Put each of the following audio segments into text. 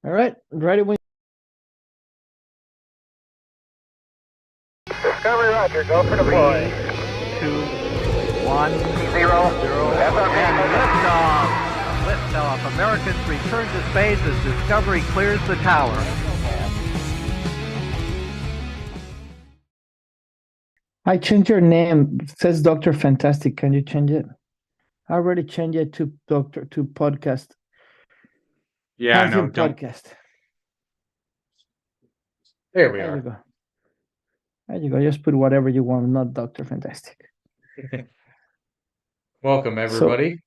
All right, ready when. Discovery Roger, go for deploy. 2, 1, Zero. 0, and liftoff. Liftoff. Americans return to space as Discovery clears the tower. I changed your name. It says Doctor Fantastic. Can you change it? I already changed it to podcast. Yeah, no, Pantheon don't. podcast. There we There you are. go. There you go. Just put whatever you want, not Doctor Fantastic. Welcome, everybody.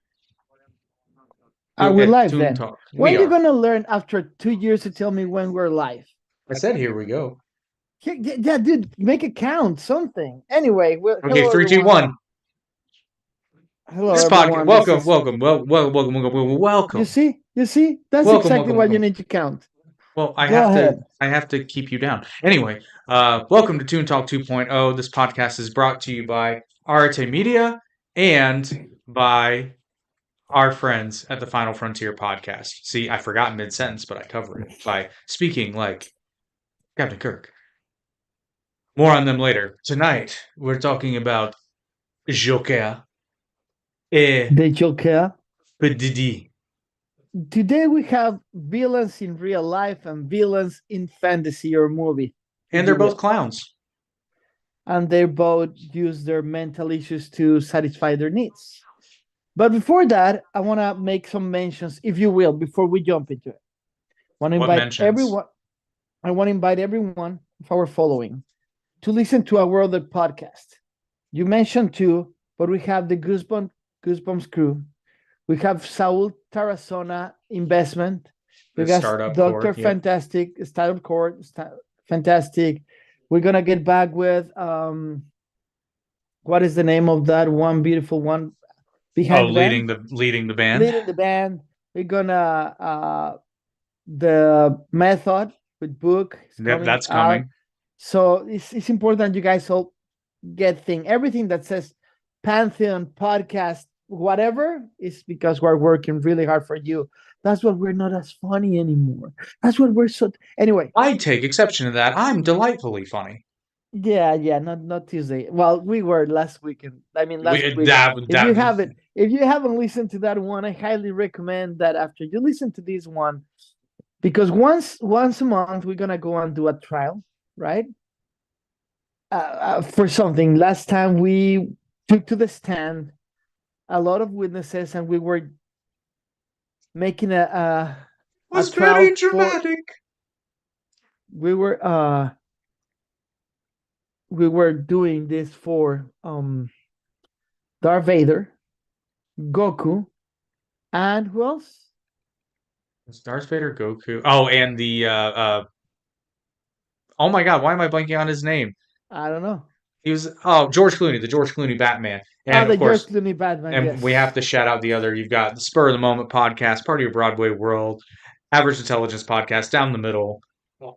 Are we At live Toon then? Talk. When We you are. gonna learn after 2 years to tell me when we're live? I said, here we go. Yeah, dude, make it count. Something. Anyway, Okay, hello, 3, 2, everyone. 1. Hello, This everyone. podcast. Welcome. You see? That's Welcome, exactly welcome, what you welcome. need to count. Well, Go ahead. I have to keep you down. Anyway, welcome to Toon Talk 2.0. This podcast is brought to you by Arte Media and by our friends at the Final Frontier podcast. See, I forgot mid-sentence, but I covered it by speaking like Captain Kirk. More on them later. Tonight, we're talking about Joker et The Joker. P Diddy. Today we have villains in real life and villains in fantasy or movie. And they're both clowns. And they both use their mental issues to satisfy their needs. But before that, I want to make some mentions, if you will, before we jump into it. I want to invite everyone of our following to listen to our other podcast. You mentioned two, but we have the Goosebumps crew. We have Saul Tarazona Investment. We got Dr. Fantastic, Startup Court, Fantastic. We're going to get back with, what is the name of that one beautiful one? Leading the band. Leading the band. We're going to, the Method with book. That's coming. So it's important you guys all get everything that says Pantheon podcast, whatever, is because we're working really hard for you. That's what we're not as funny anymore. That's what we're so. Anyway, I take exception to that. I'm delightfully funny. Yeah, not Tuesday. Well, we were last weekend. I mean, last week. If you haven't listened to that one, I highly recommend that after you listen to this one, because once a month we're gonna go and do a trial, right? For something. Last time we took to the stand a lot of witnesses, and we were making a was very dramatic. We were doing this for Darth Vader, Goku, and who else? It's Darth Vader, Goku. Oh, and the oh my God, why am I blanking on his name? I don't know. He was George Clooney, the George Clooney Batman. And of course, George Clooney Batman. And yes. We have to shout out the other. You've got the Spur of the Moment podcast, Part of Your Broadway World, Average Intelligence podcast, Down the Middle.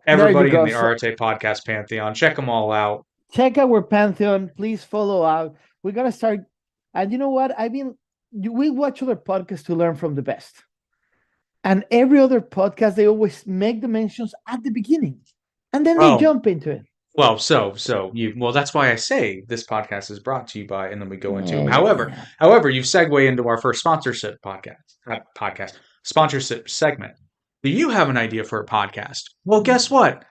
Everybody in the Arte podcast pantheon, check them all out. Check our pantheon. Please follow out. We're gonna start. And you know what? We watch other podcasts to learn from the best. And every other podcast, they always make the mentions at the beginning, and then they jump into it. Well, that's why I say this podcast is brought to you by, and then we go into it. However, you've segued into our first sponsorship sponsorship segment. Do you have an idea for a podcast? Well, guess what?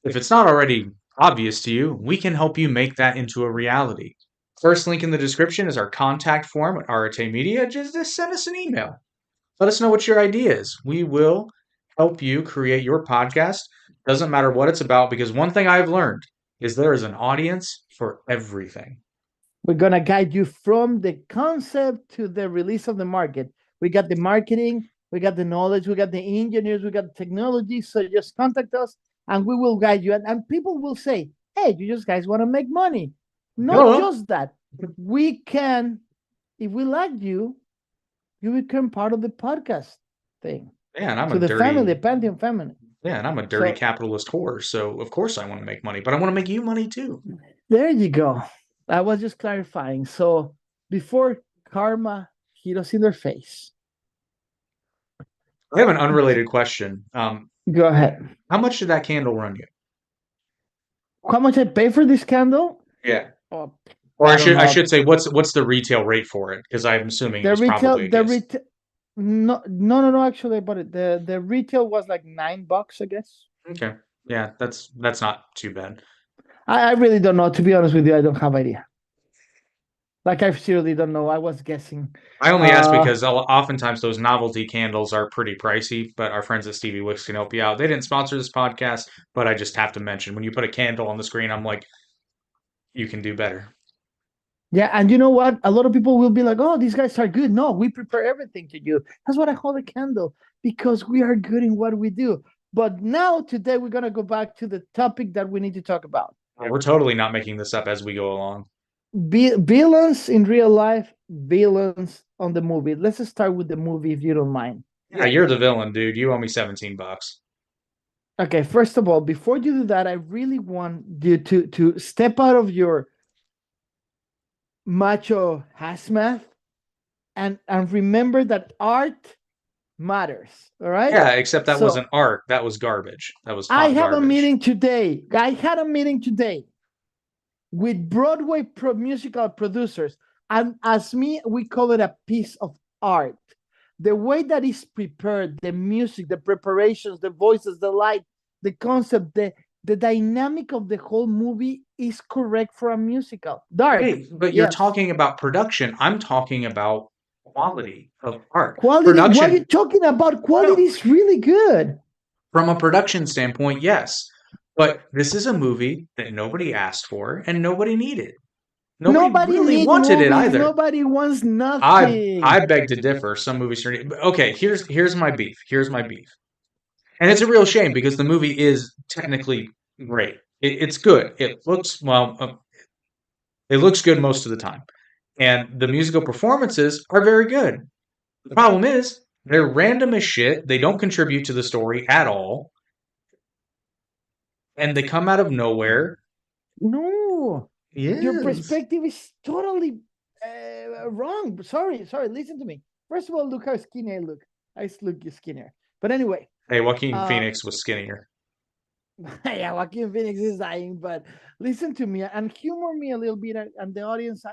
If it's not already obvious to you, we can help you make that into a reality. First link in the description is our contact form at Arte Media. Just send us an email. Let us know what your idea is. We will help you create your podcast. Doesn't matter what it's about, because one thing I've learned is there is an audience for everything. We're going to guide you from the concept to the release of the market. We got the marketing, we got the knowledge, we got the engineers, we got the technology. So just contact us and we will guide you. And people will say, hey, you just guys want to make money. Not just that. We can, if we like you become part of the podcast thing. Yeah, and I'm to the family, the Pantheon family. Yeah, and I'm a dirty capitalist whore, so of course I want to make money, but I want to make you money too. There you go. I was just clarifying. So before karma hit us in their face, I have an unrelated question. Go ahead. How much did that candle run you? How much I pay for this candle? Yeah. Oh, Or I don't I know. should say, what's the retail rate for it? Because I'm assuming it The was retail, probably a the gift. retail. No. Actually, but the retail was like $9, I guess. Okay. Yeah, that's not too bad. I really don't know. To be honest with you, I don't have idea. Like I seriously don't know. I was guessing. I only ask Uh, because oftentimes those novelty candles are pretty pricey, but our friends at Stevie Wicks can help you out. They didn't sponsor this podcast, but I just have to mention when you put a candle on the screen, I'm like, you can do better. Yeah, and you know what? A lot of people will be like, "Oh, these guys are good." No, we prepare everything to you. That's what I hold a candle because we are good in what we do. But now, today, we're gonna go back to the topic that we need to talk about: We're totally not making this up as we go along. villains in real life, villains on the movie. Let's start with the movie, if you don't mind. Yeah, you're the villain, dude. You owe me $17. Okay, first of all, before you do that, I really want you to step out of your macho hazmat and remember that art matters. All right. Yeah, except that So wasn't art. That was garbage. That was I hot have a garbage. meeting today. I had a meeting today with Broadway musical producers, and as me, we call it a piece of art. The way that is prepared, the music, the preparations, the voices, the light, the concept, the dynamic of the whole movie is correct for a musical. Dark, Wait, but you're yes. talking about production. I'm talking about quality of art. Quality. What are you Production, talking about? Quality is really good. from a production standpoint, yes. But this is a movie that nobody asked for and nobody needed. Nobody Nobody really need wanted it movies. either. Nobody wants I nothing. I beg to differ. Some movies are okay. Here's my beef. Here's my beef, and it's a real shame because the movie is technically great. It's good. It looks good most of the time, and the musical performances are very good. The problem is they're random as shit. They don't contribute to the story at all, and they come out of nowhere. No, your Yes. perspective is totally wrong. Sorry. Listen to me. First of all, look how skinny I look. I look skinnier. But anyway, Hey, Joaquin uh, Phoenix was skinnier. yeah, Joaquin Phoenix is dying. But listen to me and humor me a little bit, and the audience.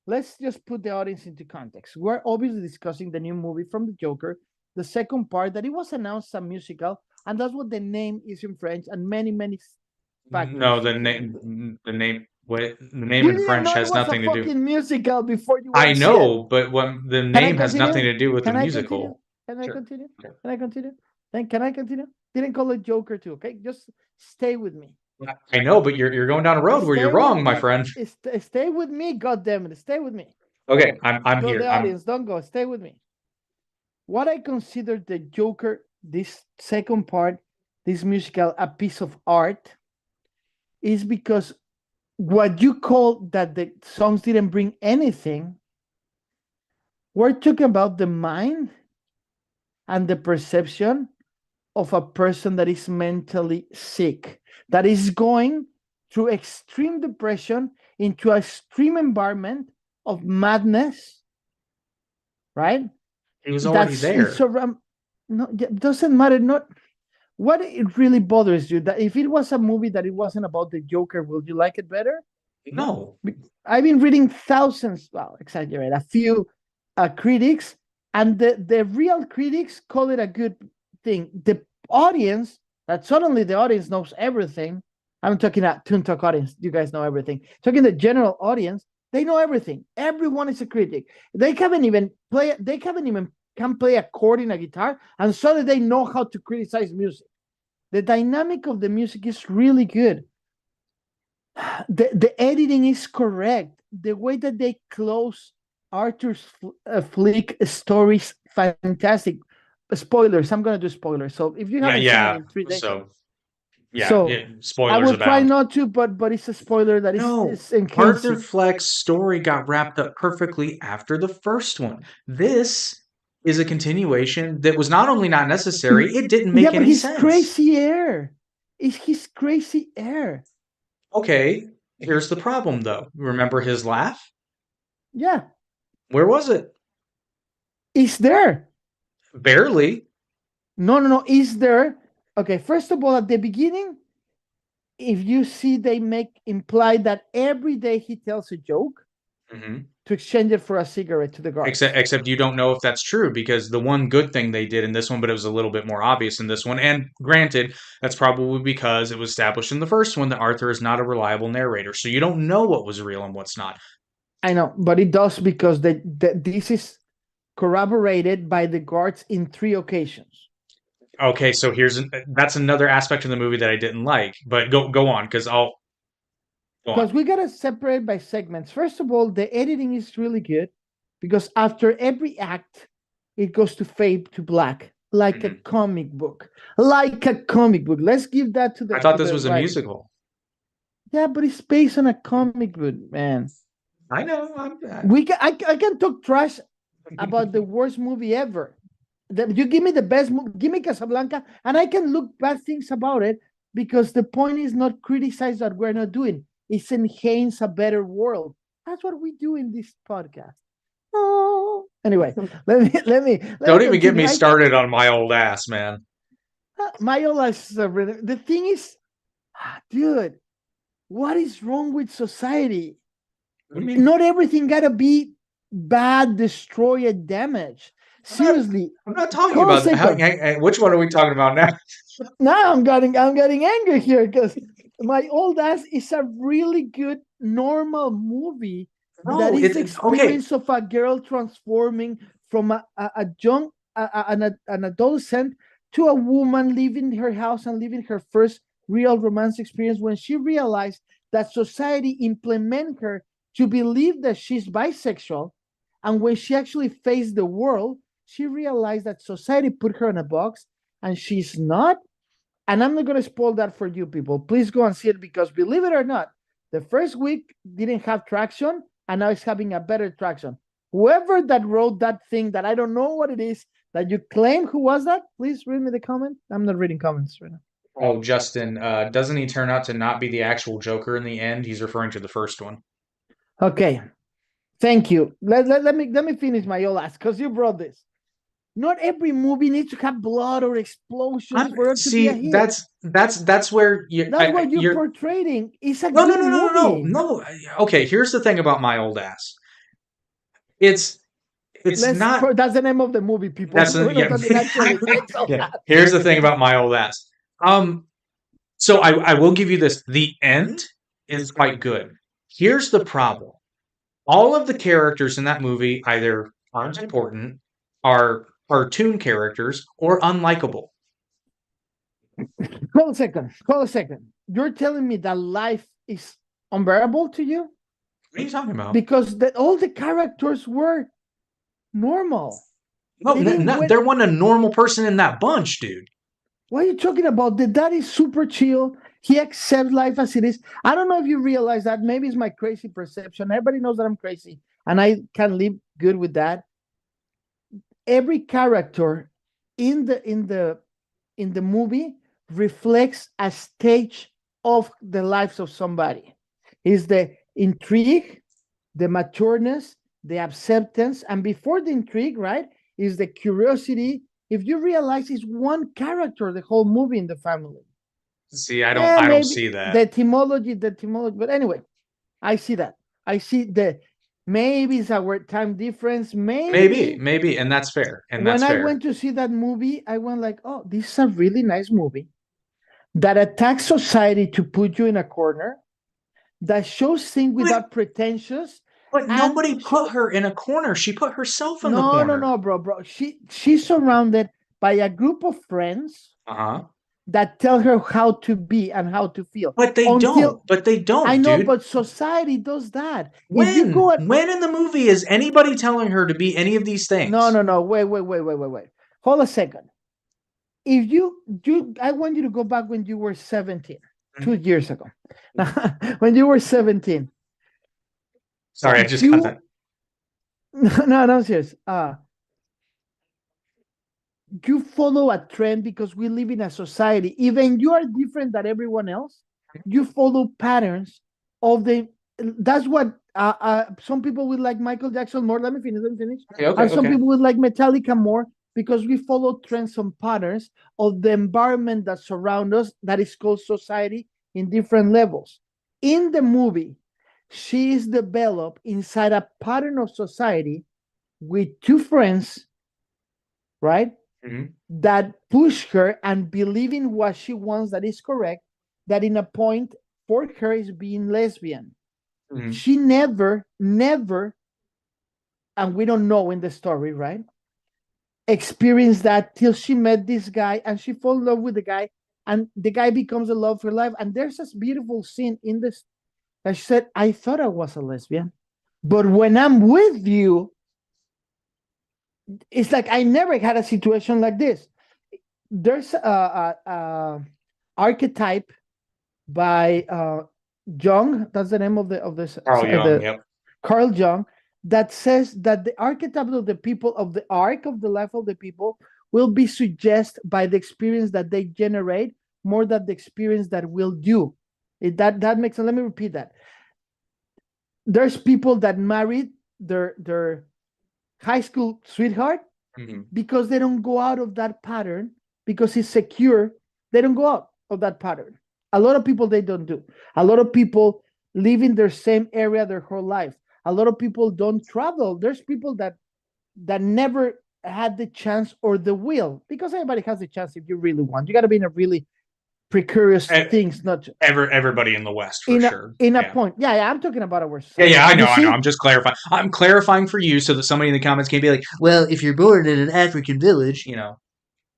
Let's just put the audience into context. We're obviously discussing the new movie from the Joker, the second part that it was announced a musical, and that's what the name is in French, and many factors. No, the name, what the name You in didn't French know it has was a nothing to do. fucking musical before you I went see it. know, but when the Can I name has nothing continue? to do with the Can I continue? musical. Can I Sure. continue? Sure. Can I continue? Then can I continue? Didn't call it Joker too, okay? Just stay with me. I know, but you're going down a road where Stay you're with wrong, my me. friend. Stay with me, goddammit. Stay with me. Okay, I'm So here. the audience, don't go. Stay with me. What I consider the Joker, this second part, this musical, a piece of art, is because what you call that the songs didn't bring anything, we're talking about the mind and the perception of a person that is mentally sick, that is going through extreme depression into an extreme environment of madness, right? He was already there. No, it doesn't matter. Not what it really bothers you that if it was a movie that it wasn't about the Joker, would you like it better? No. I've been reading thousands, well, exaggerate, a few critics, and the real critics call it a good thing. The audience, that suddenly the audience knows everything. I'm talking about Toon Talk audience. You guys know everything. Talking the general audience, they know everything. Everyone is a critic. They haven't even can play a chord in a guitar, and suddenly they know how to criticize music. The dynamic of the music is really good. The editing is correct. The way that they close Arthur's Flick stories, fantastic. Spoilers. I'm gonna do spoilers. So if you haven't seen it in 3 days, So I spoilers will try abound. not to, but it's a spoiler that is in case. Arthur Fleck's story got wrapped up perfectly after the first one. This is a continuation that was not only not necessary, it didn't make any sense. Crazy air. It's his crazy air. Okay, here's the problem though. Remember his laugh? Yeah. Where was it? It's there. Barely. No. Is there? Okay, first of all, at the beginning, if you see, they imply that every day he tells a joke to exchange it for a cigarette to the guards. Except you don't know if that's true, because the one good thing they did in this one, but it was a little bit more obvious in this one. And granted, that's probably because it was established in the first one that Arthur is not a reliable narrator, so you don't know what was real and what's not. I know, but it does, because this is corroborated by the guards in 3 occasions. Okay, so that's another aspect of the movie that I didn't like. But go on, because we gotta separate by segments. First of all, the editing is really good, because after every act, it goes to fade to black, like a comic book. Like a comic book. Let's give that to the. I thought this was a musical. Yeah, but it's based on a comic book, man. I know. I can talk trash about the worst movie ever. You give me the best movie, give me Casablanca, and I can look bad things about it, because the point is not criticize what we're not doing. It's enhance a better world. That's what we do in this podcast. Oh, anyway, let me. Don't even get me started on My Old Ass, man. My Old Ass. The thing is, dude, what is wrong with society? Not everything gotta be bad, destroy, and damage. Seriously, I'm not talking about that. Which one are we talking about now? Now I'm getting angry here, because My Old Ass is a really good normal movie that is the experience of a girl transforming from a young an adolescent to a woman leaving her house and living her first real romance experience, when she realized that society implement her to believe that she's bisexual, and when she actually faced the world, she realized that society put her in a box and she's not. And I'm not going to spoil that for you people. Please go and see it, because believe it or not, the first week didn't have traction, and now it's having a better traction. Whoever that wrote that thing that I don't know what it is that you claim, who was that? Please read me the comment. I'm not reading comments right now. Oh, Justin, doesn't he turn out to not be the actual Joker in the end? He's referring to the first one. Okay. Thank you. Let me finish My Old Ass, because you brought this. Not every movie needs to have blood or explosions for it to be a hit. That's where you're portraying. It's a good movie. No. Okay, here's the thing about My Old Ass. It's not. That's the name of the movie, people. Here's the thing about My Old Ass. So I will give you this. The end is quite good. Here's the problem. All of the characters in that movie either aren't important, are cartoon characters, or unlikable. Hold a second. You're telling me that life is unbearable to you? What are you talking about? Because all the characters were normal. No, there wasn't a normal person in that bunch, dude. What are you talking about? The dad is super chill. He accepts life as it is. I don't know if you realize that. Maybe it's my crazy perception. Everybody knows that I'm crazy, and I can live good with that. Every character in the movie reflects a stage of the lives of somebody. Is the intrigue, the matureness, the acceptance, and before the intrigue, right, is the curiosity. If you realize it's one character, the whole movie in the family. See, I don't see that. The etymology, but anyway, I see that. I see maybe it's our time difference. Maybe, and that's fair. And when I went to see that movie, I went like, oh, this is a really nice movie that attacks society to put you in a corner, that shows things without pretentious. But nobody put her in a corner. She put herself in the corner. No, bro. She's surrounded by a group of friends that tell her how to be and how to feel. But they don't. I know, dude. but society does that. When in the movie is anybody telling her to be any of these things? No. Wait. Hold a second. If I want you to go back when you were 17, 2 years ago. When you were 17. Sorry, I just got that. No, I'm serious. You follow a trend because we live in a society. Even you are different than everyone else. You follow patterns of that's what some people would like Michael Jackson more. Let me finish. Okay, Some people would like Metallica more because we follow trends and patterns of the environment that surround us, that is called society, in different levels. In the movie, she is developed inside a pattern of society with two friends, right? Mhm. That push her and believe in what she wants that is correct, that in a point for her is being lesbian. Mhm. She never, and we don't know in the story, right? Experienced that till she met this guy and she fell in love with the guy, and the guy becomes the love of her life. And there's this beautiful scene in this that she said, I thought I was a lesbian, but when I'm with you, it's like I never had a situation like this. There's a archetype by Jung. That's the name of Carl Jung. Yep. Carl Jung, that says that the archetype of the people, of the arc of the life of the people, will be suggested by the experience that they generate more than the experience that will do. That makes sense. Let me repeat that. There's people that married their high school sweetheart Mhm. because they don't go out of that pattern because it's secure. They don't go out of that pattern. A lot of people, they don't do. A lot of people live in their same area their whole life. A lot of people don't travel. There's people that never had the chance or the will, because everybody has the chance if you really want. You got to be in a really precarious things, not Everybody in the West, for sure. in a Yeah. point. Yeah, I'm talking about our Yeah, society. yeah, I You know. see? I'm just clarifying. I'm clarifying for you so that somebody in the comments can be like, well, if you're born in an African village, you know.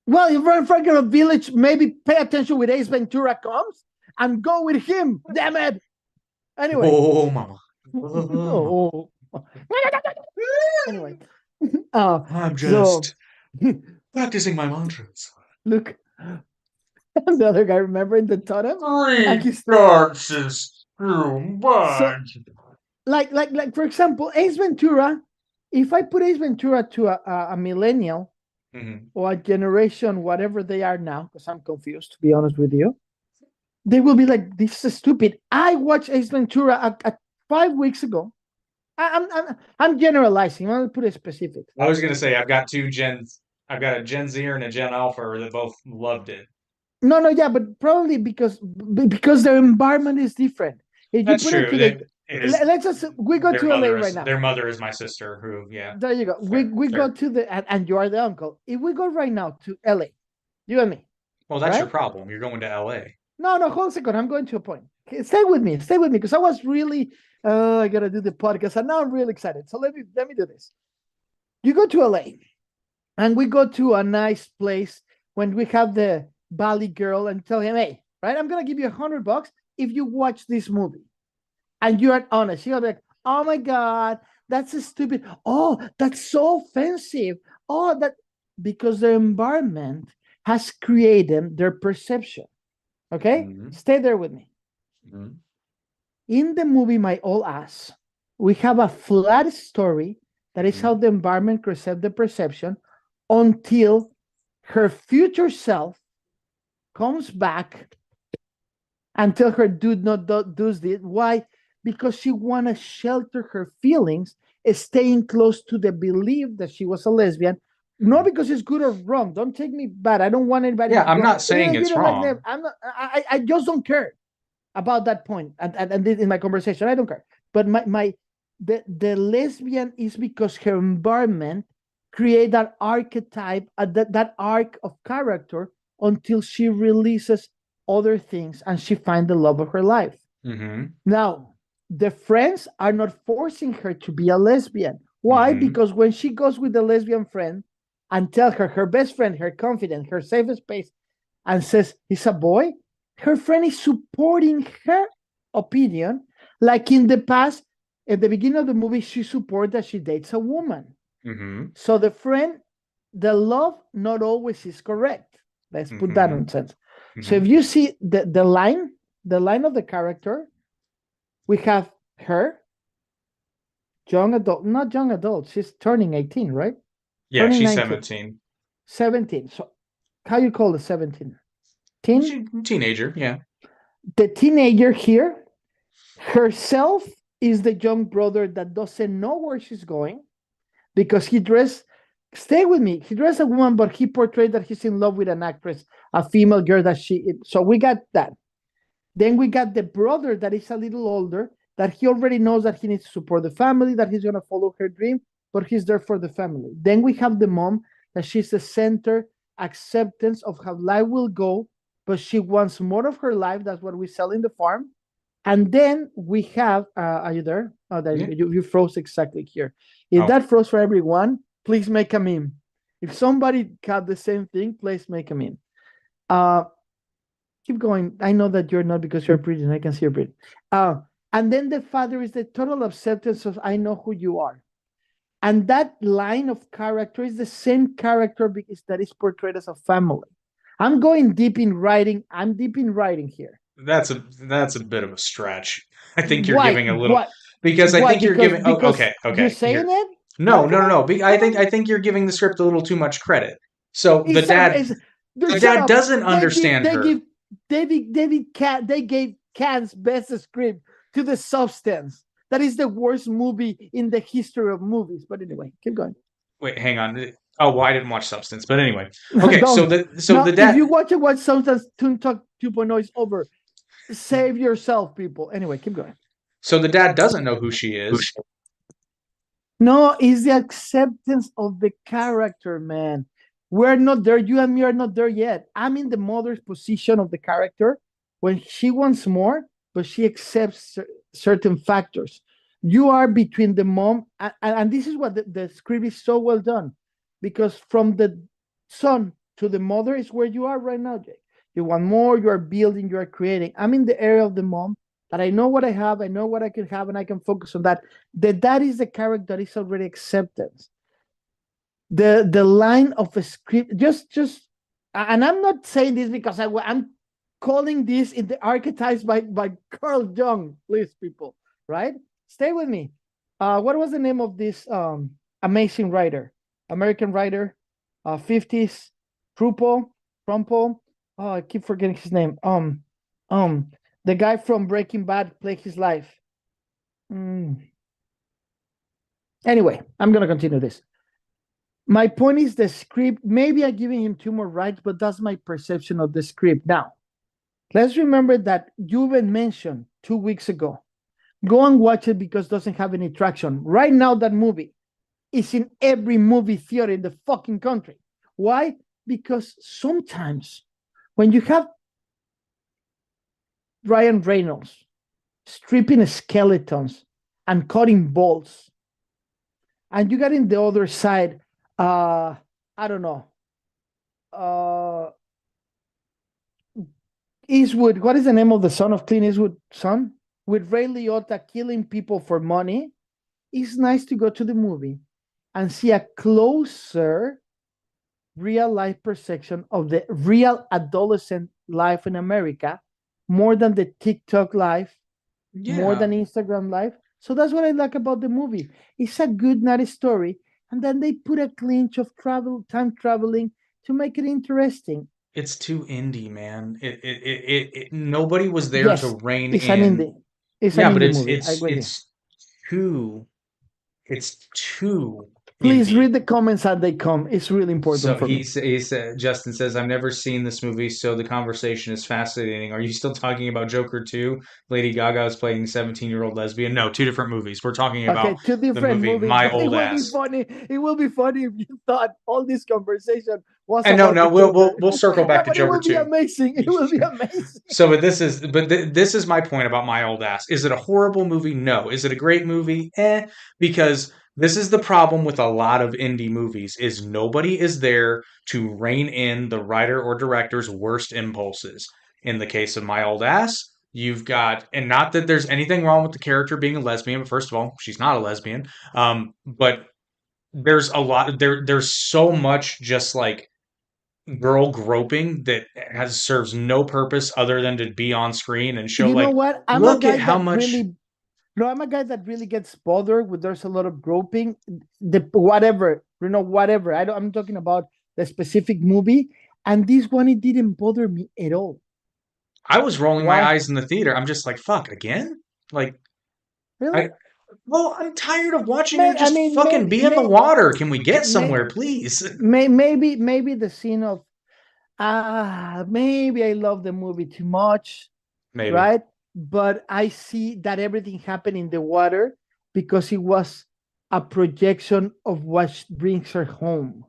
Well, if we're in front of a village, maybe pay attention when Ace Ventura comes and go with him. Damn it. Anyway. Oh, mama. Oh. Anyway. I'm just practicing my mantras. Look, the other guy, remember in the totem? And he's dances too much. so, like for example, Ace Ventura. If I put Ace Ventura to a millennial Mhm. or a generation, whatever they are now, because I'm confused, to be honest with you, they will be like, "This is stupid." I watched Ace Ventura 5 weeks ago. I'm generalizing. I'm gonna put it specific. I was gonna say I've got two gens. I've got a Gen Zer and a Gen Alpha that both loved it. No, yeah, but probably because their environment is different. If you That's put true. it to the, let's just we go to LA right now. Their mother is my sister. Who, yeah. There you go. We go to the and you are the uncle. If we go right now to LA, you and me. Well, that's your right? problem. You're going to LA. No, hold a second. I'm going to a point. Okay, stay with me, because I was really I gotta do the podcast, and now I'm really excited. So let me do this. You go to LA, and we go to a nice place when we have the Valley girl and tell him, hey, right, I'm gonna give you $100 if you watch this movie, and you are honest. You're like, oh my god, that's a stupid. Oh, that's so offensive. Oh, that because their environment has created their perception. Okay, stay there with me. In the movie My Old Ass, we have a flat story that is how the environment creates the perception until her future self comes back and tell her, do not do this. Why? Because she want to shelter her feelings, staying close to the belief that she was a lesbian. Not because it's good or wrong. Don't take me bad. I don't want anybody. Yeah, I'm not saying it's wrong. Like I'm not. I just don't care about that point. And in my conversation, I don't care. But the lesbian is because her environment create that archetype, that arc of character until she releases other things and she finds the love of her life. Now, the friends are not forcing her to be a lesbian. Why? Because when she goes with the lesbian friend and tell her best friend, her confidant, her safe space, and says he's a boy, her friend is supporting her opinion. Like in the past, at the beginning of the movie, she supports that she dates a woman. So the friend, the love not always is correct. Let's put that in sense. So if you see the line of the character, we have her, not young adult. She's turning 18, right? Yeah, turning she's 19. 17. So how you call the 17? Teenager, yeah. The teenager here, herself is the young brother that doesn't know where she's going because he dressed Stay with me. He dressed a woman, but he portrayed that he's in love with an actress, a female girl that she. So we got that. Then we got the brother that is a little older, that he already knows that he needs to support the family, that he's going to follow her dream, but he's there for the family. Then we have the mom, that she's the center, acceptance of how life will go, but she wants more of her life. That's what we sell in the farm. And then we have, are you there? Oh, there Yeah. you froze exactly here. If that froze for everyone, please make a meme. If somebody got the same thing, please make a meme. Keep going. I know that you're not, because you're breathing. I can see you're breathing. And then the father is the total acceptance of, I know who you are. And that line of character is the same character because that is portrayed as a family. I'm going deep in writing. I'm deep in writing here. That's a bit of a stretch. I think you're Why? giving a little What? because I Why? think you're Because giving. Oh, because okay, okay. you're saying Here. it? No, No, no, come no, on, no. I think you're giving the script a little too much credit. So the It's a- dad, it's- the shut dad up. doesn't understand her. They gave Cannes best script to The Substance. That is the worst movie in the history of movies. But anyway, keep going. Wait, hang on. Oh, well, I didn't watch Substance, but anyway. Okay, Don't. the If dad. you watch Substance, Toon Talk 2.0 is over. Save yourself, people. Anyway, keep going. So the dad doesn't know who she is. No, it's the acceptance of the character, man. We're not there. You and me are not there yet. I'm in the mother's position of the character when she wants more, but she accepts certain factors. You are between the mom, and this is what the script is so well done, because from the son to the mother is where you are right now, Jake. You want more, you are building, you are creating. I'm in the area of the mom, that I know what I have, I know what I can have, and I can focus on that. That is the character that is already acceptance. The line of a script, and I'm not saying this because I'm calling this in the archetypes by Carl Jung, please, people, right? Stay with me. What was the name of this amazing writer, American writer, 50s, Trumpo? Oh, I keep forgetting his name. The guy from Breaking Bad played his life. Anyway, I'm gonna continue this. My point is the script. Maybe I'm giving him too more rights, but that's my perception of the script. Now, let's remember that you even mentioned 2 weeks ago. Go and watch it because it doesn't have any traction. Right now, that movie is in every movie theater in the fucking country. Why? Because sometimes when you have Ryan Reynolds stripping skeletons and cutting bolts, and you got in the other side, I don't know, Eastwood. What is the name of the son of Clint Eastwood's son? With Ray Liotta killing people for money. It's nice to go to the movie and see a closer real life perception of the real adolescent life in America, more than the TikTok life, more than Instagram life. So that's what I like about the movie. It's a good, nice story, and then they put a clinch of time traveling to make it interesting. It's too indie, man. Nobody was there to rein it's in. An indie. It's Yeah, an but indie movie. I agree. It's too. Please indie. read the comments as they come. It's really important So for me. he said, Justin says, I've never seen this movie, so the conversation is fascinating. Are you still talking about Joker 2? Lady Gaga is playing 17-year-old lesbian. No, two different movies. We're talking about two different the movie movies. My But Old it will Ass. be funny. It will be funny if you thought all this conversation was And about no, the Joker. we'll circle back to But it Joker will be 2. amazing. It will be amazing. So, this is my point about My Old Ass. Is it a horrible movie? No. Is it a great movie? Because this is the problem with a lot of indie movies is nobody is there to rein in the writer or director's worst impulses. In the case of My Old Ass, you've got, and not that there's anything wrong with the character being a lesbian, but first of all, she's not a lesbian. But there's a lot, there's so much just like girl groping that serves no purpose other than to be on screen and show You know like, what? look at how much. I'm a guy that really gets bothered with there's a lot of groping. Whatever. I'm talking about the specific movie. And this one, it didn't bother me at all. I was rolling my Why? eyes in the theater. I'm just like, fuck, again? Like, Really? Well, I'm tired of watching her just I mean, fucking be in the water. Can we get somewhere, please? maybe the scene of maybe I love the movie too much, Maybe. right? But I see that everything happened in the water because it was a projection of what brings her home.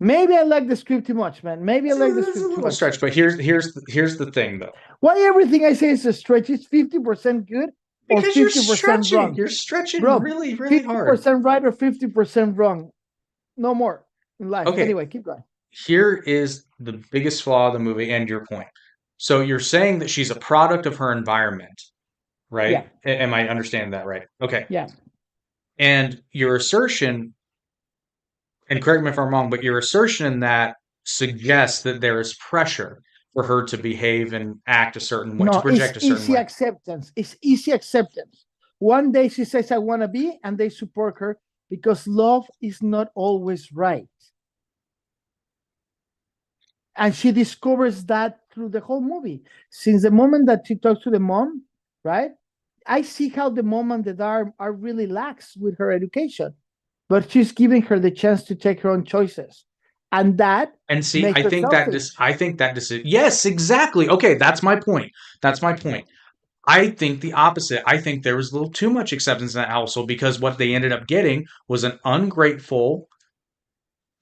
Maybe I like the script too much, man. Maybe I like the It's a script too little much. stretch, but here's the thing though. Why everything I say is a stretch? It's 50% good or Because you're 50% stretching. wrong. You're stretching Bro, really, really hard. 50% right or 50% wrong. No more in life. Okay. Anyway, keep going. Here is the biggest flaw of the movie and your point. So you're saying that she's a product of her environment, right? Yeah. Am I understanding that right? Okay. Yeah. And your assertion, and correct me if I'm wrong, but your assertion that suggests that there is pressure for her to behave and act a certain way, to No, project it's a certain easy way. acceptance. It's easy acceptance. One day she says, I want to be, and they support her because love is not always right. And she discovers that through the whole movie. Since the moment that she talks to the mom, right? I see how the mom and the dad are really lax with her education, but she's giving her the chance to take her own choices. And that And see, makes I her think that selfish. yes, exactly. Okay, that's my point. That's my point. I think the opposite. I think there was a little too much acceptance in that household because what they ended up getting was an ungrateful,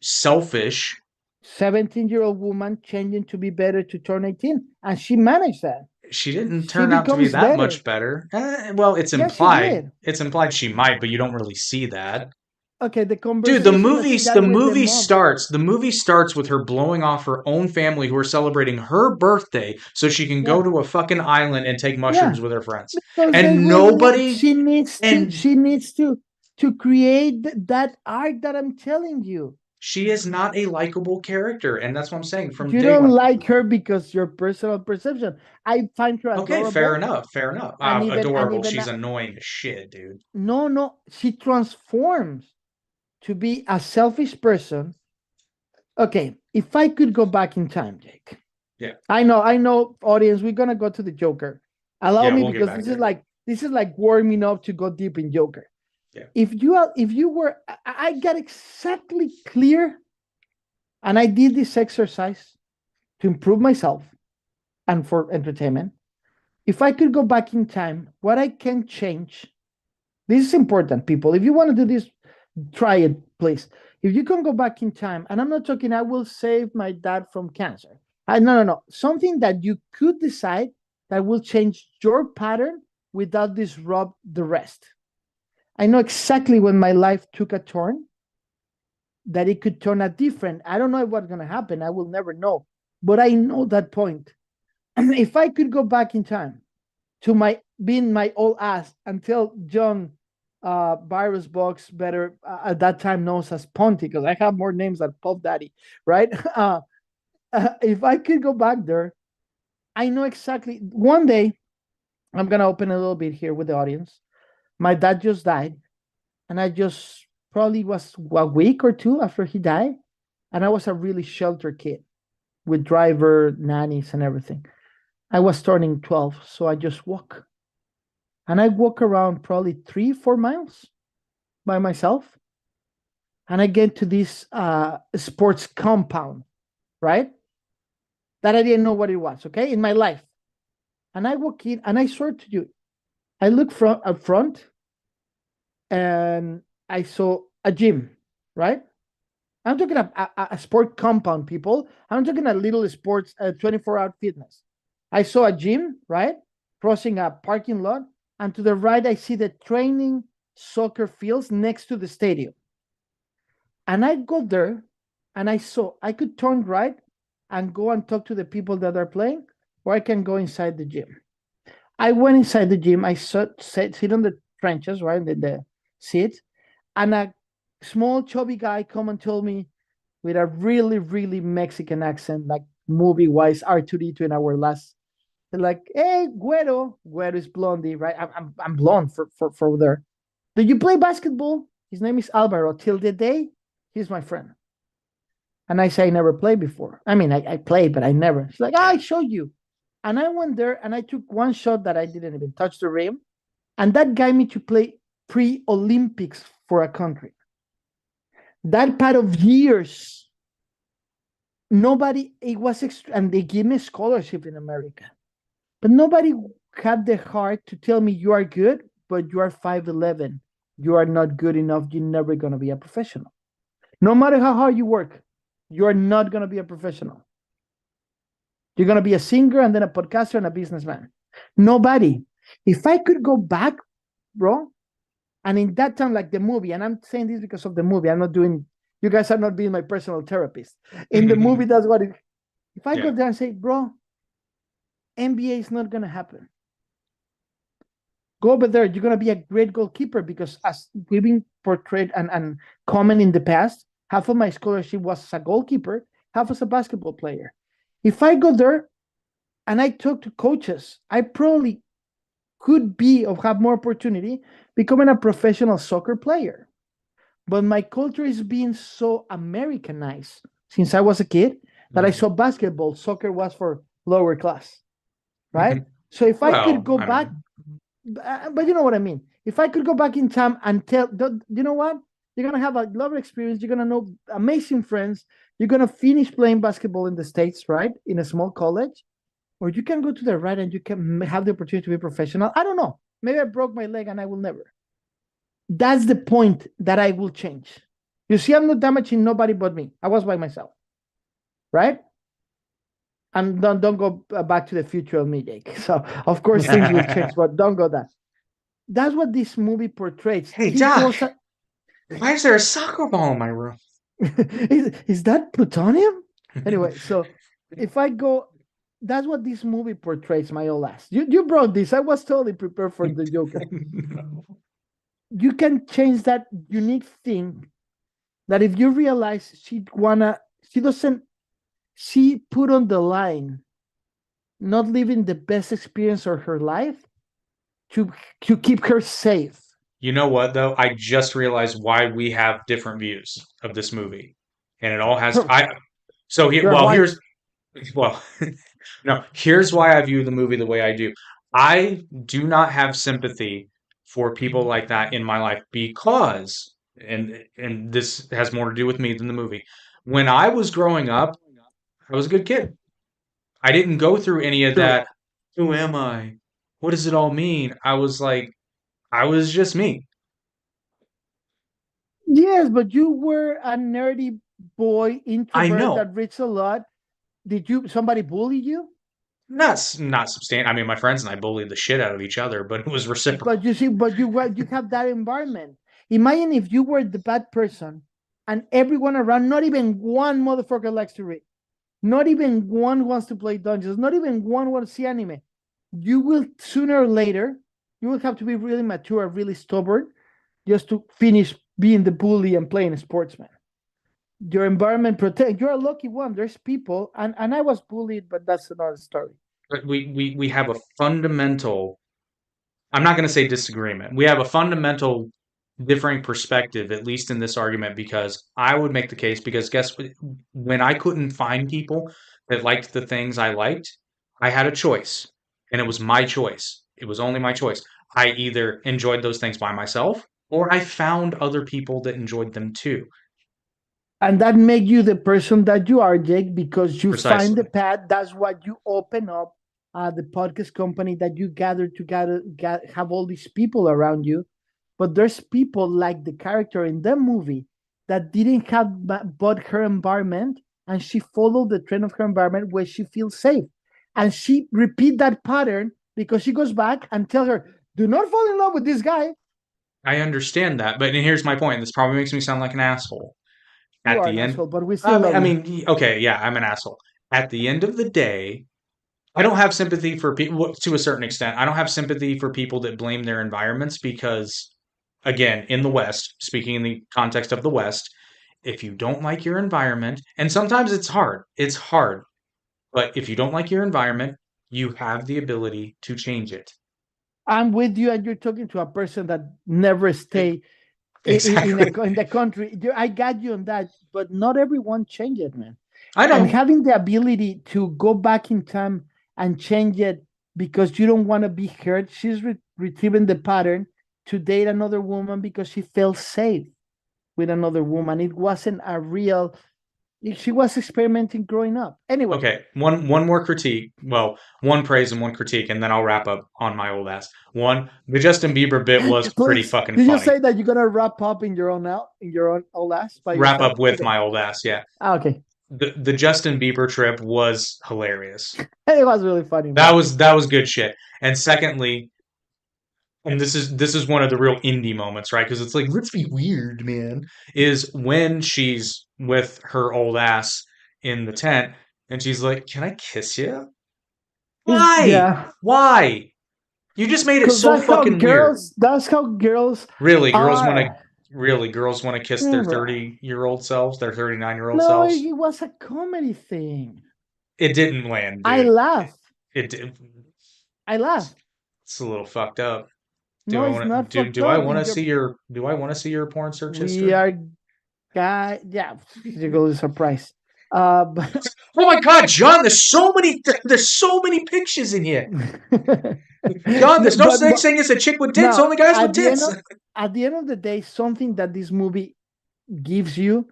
selfish. 17-year-old woman changing to be better to turn 18. And she managed that. She didn't She turn out to be becomes that better. much better. Well, it's Yeah, she implied. did. It's implied she might, but you don't really see that. Okay, the Dude, conversation that she had with the mom. The movie starts with her blowing off her own family who are celebrating her birthday so she can go Yeah. to a fucking island and take mushrooms with her friends. Because they And will need, nobody she and needs to create that arc that I'm telling you. she is not a likable character, and that's what I'm saying from You day don't one. like her because your personal perception. I find her Okay, fair adorable. enough, fair enough. And Adorable. even She's annoying as shit, dude. no, she transforms to be a selfish person. Okay, if I could go back in time, Jake. Yeah. I know, audience, we're gonna go to the Joker. Allow Yeah, me we'll get because back this there. is like warming up to go deep in Joker. Yeah. If you were, I got exactly clear, and I did this exercise to improve myself and for entertainment. If I could go back in time, what I can change. This is important, people. If you want to do this, try it, please. If you can go back in time, and I'm not talking, I will save my dad from cancer. No. Something that you could decide that will change your pattern without disrupt the rest. I know exactly when my life took a turn that it could turn out different. I don't know what's going to happen. I will never know. But I know that point. If I could go back in time to being my old ass until John Virus Vox, better at that time known as Ponty, because I have more names than Puff Daddy, right? If I could go back there, I know exactly. One day, I'm gonna open a little bit here with the audience. My dad just died, and I just probably was a week or two after he died, and I was a really sheltered kid with driver, nannies, and everything. I was turning 12, so I just walk. And I walk around probably 3-4 miles by myself. And I get to this sports compound, right? That I didn't know what it was, okay, in my life. And I walk in, and I swear to you, I look up front, and I saw a gym, right? I'm talking a sport compound, people. I'm talking a little sports 24-hour fitness. I saw a gym, right? Crossing a parking lot. And to the right, I see the training soccer fields next to the stadium. And I go there, and I saw I could turn right and go and talk to the people that are playing, or I can go inside the gym. I went inside the gym. I sit on the trenches, right, the seat, and a small chubby guy come and told me with a really, really Mexican accent, like movie-wise, R2D2 in our last. They're like, hey, Güero. Güero is blondie, right? I'm blonde for there. Do you play basketball? His name is Alvaro. Till the day, he's my friend. And I say I never played before. I mean, I played, but I never. He's like, I showed you. And I went there, and I took one shot that I didn't even touch the rim. And that got me to play pre-Olympics for a country. That part of years, nobody, it was, and they give me scholarship in America, but nobody had the heart to tell me you are good, but you are 5'11". You are not good enough. You're never going to be a professional. No matter how hard you work, you are not going to be a professional. You're going to be a singer and then a podcaster and a businessman. Nobody. If I could go back, bro, and in that time, like the movie, and I'm saying this because of the movie, I'm not doing, you guys are not being my personal therapist. In the movie, that's what it, if I go there and say, bro, NBA is not going to happen. Go over there, you're going to be a great goalkeeper, because as we've been portrayed and common in the past, half of my scholarship was as a goalkeeper, half as a basketball player. If I go there and I talk to coaches, I probably could be or have more opportunity becoming a professional soccer player. But my culture is being so Americanized since I was a kid that I saw basketball, soccer was for lower class, right? So if I could go back, but you know what I mean? If I could go back in time and tell, you know what? You're going to have a lot of experience. You're going to know amazing friends. You're going to finish playing basketball in the States, right? In a small college. Or you can go to the right and you can have the opportunity to be professional. I don't know. Maybe I broke my leg and I will never. That's the point that I will change. You see, I'm not damaging nobody but me. I was by myself, right? And don't go back to the future of me, Jake. So, of course, things will change, but don't go that. That's what this movie portrays. Hey, Doc, why is there a soccer ball in my room? is that plutonium? Anyway, so if I go, that's what this movie portrays, my old ass. You brought this. I was totally prepared for the Joker. You can change that unique thing that if you realize she put on the line not living the best experience of her life to keep her safe. You know what, though? I just realized why we have different views of this movie. And it all has here's why I view the movie the way I do. I do not have sympathy for people like that in my life because, and this has more to do with me than the movie. When I was growing up, I was a good kid. I didn't go through any of that. Who am I? What does it all mean? I was just me. Yes, but you were a nerdy boy, I introvert know. that reads a lot. Did somebody bully you? Not substantial. I mean, my friends and I bullied the shit out of each other, but it was reciprocal. But you see, you have that environment. Imagine if you were the bad person and everyone around, not even one motherfucker likes to read. Not even one wants to play dungeons. Not even one wants to see anime. You will, sooner or later, you will have to be really mature, really stubborn, just to finish being the bully and playing a sportsman. Your environment protect. You're a lucky one. There's people, and I was bullied, but that's another story. But we have a fundamental, I'm not going to say disagreement. We have a fundamental differing perspective, at least in this argument, because I would make the case, because guess what? When I couldn't find people that liked the things I liked, I had a choice, and it was my choice. It was only my choice. I either enjoyed those things by myself, or I found other people that enjoyed them too. And that make you the person that you are, Jake, because you Precisely. find the path. That's what you open up the podcast company that you gather together, have all these people around you. But there's people like the character in the movie that didn't have but her environment, and she followed the trend of her environment where she feels safe. And she repeat that pattern because she goes back and tell her, do not fall in love with this guy. I understand that, but here's my point. This probably makes me sound like an asshole. You are an asshole, but we still love you. Okay, yeah, I'm an asshole. At the end of the day, I don't have sympathy for people to a certain extent. I don't have sympathy for people that blame their environments because, again, in the West, speaking in the context of the West, if you don't like your environment, and sometimes it's hard, but if you don't like your environment, you have the ability to change it. I'm with you, and you're talking to a person that never stay Exactly. in the country. I got you on that, but not everyone change it, man. I know. And having the ability to go back in time and change it because you don't want to be hurt, she's retrieving the pattern to date another woman because she felt safe with another woman. It wasn't a real. She was experimenting growing up. Anyway, Okay, one more critique. Well, one praise and one critique, and then I'll wrap up on my old ass. One, the Justin Bieber bit was pretty please, fucking did you funny. say that you're gonna wrap up in your own old ass by Wrap yourself? up with Okay. my old ass, yeah. Okay. The Justin Bieber trip was hilarious. It was really funny. That Man. was good shit. And secondly, and this is one of the real indie moments, right? Because it's like, let's be weird, man. Is when she's with her old ass in the tent, and she's like, "Can I kiss you?" Why? Yeah, Why? You just made it because so fucking weird. That's how girls Really, are. girls want to kiss their Remember, 30-year-old selves, their 39-year-old no, selves. it was a comedy thing. It didn't land, I dude. laughed. It did. I laughed. It's a little fucked up. No, it's not fucked Do I up. want to see your porn search history? We are guy. Yeah, you go to surprise. But Oh my God, John! There's so many pictures in here. John, there's no but saying it's a chick with tits. now Only guys with at the end tits. at the end of the day, something that this movie gives you,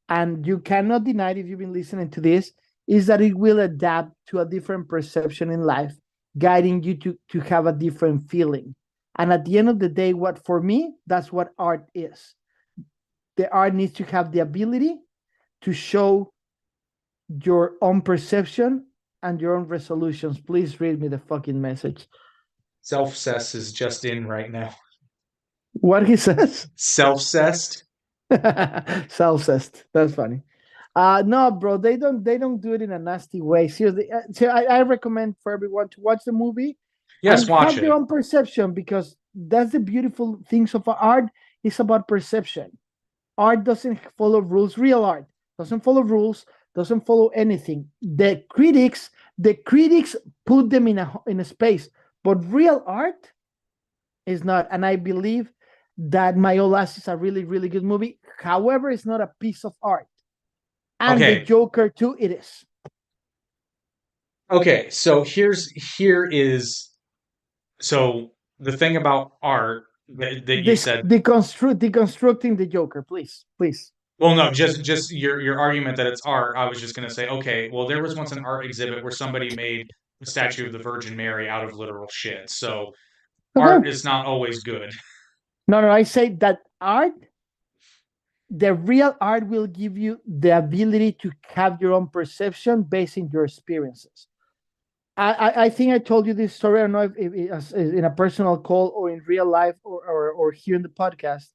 and you cannot deny it if you've been listening to this, is that it will adapt to a different perception in life, guiding you to have a different feeling. And at the end of the day, what for me, that's what art is. The art needs to have the ability to show your own perception and your own resolutions. Please read me the fucking message. Self-cess is just in right now. What he says? Self-cessed? Self-cessed. That's funny. No, bro, they don't do it in a nasty way. Seriously, I recommend for everyone to watch the movie. Yes, and watch have it. your own perception, because that's the beautiful things of art. It's about perception. Art doesn't follow rules. Real art doesn't follow rules, doesn't follow anything. The critics put them in a space, but real art is not. And I believe that My Old Ass is a really, really good movie. However, it's not a piece of art. And Okay. the Joker too, it is. Okay, so so the thing about art that you said. Deconstructing the Joker, please. Well, no, just your argument that it's art. I was just gonna say, okay, well, there was once an art exhibit where somebody made a statue of the Virgin Mary out of literal shit. So art is not always good. No, I say that art, the real art will give you the ability to have your own perception based on your experiences. I think I told you this story. I don't know if in a personal call or in real life or here in the podcast.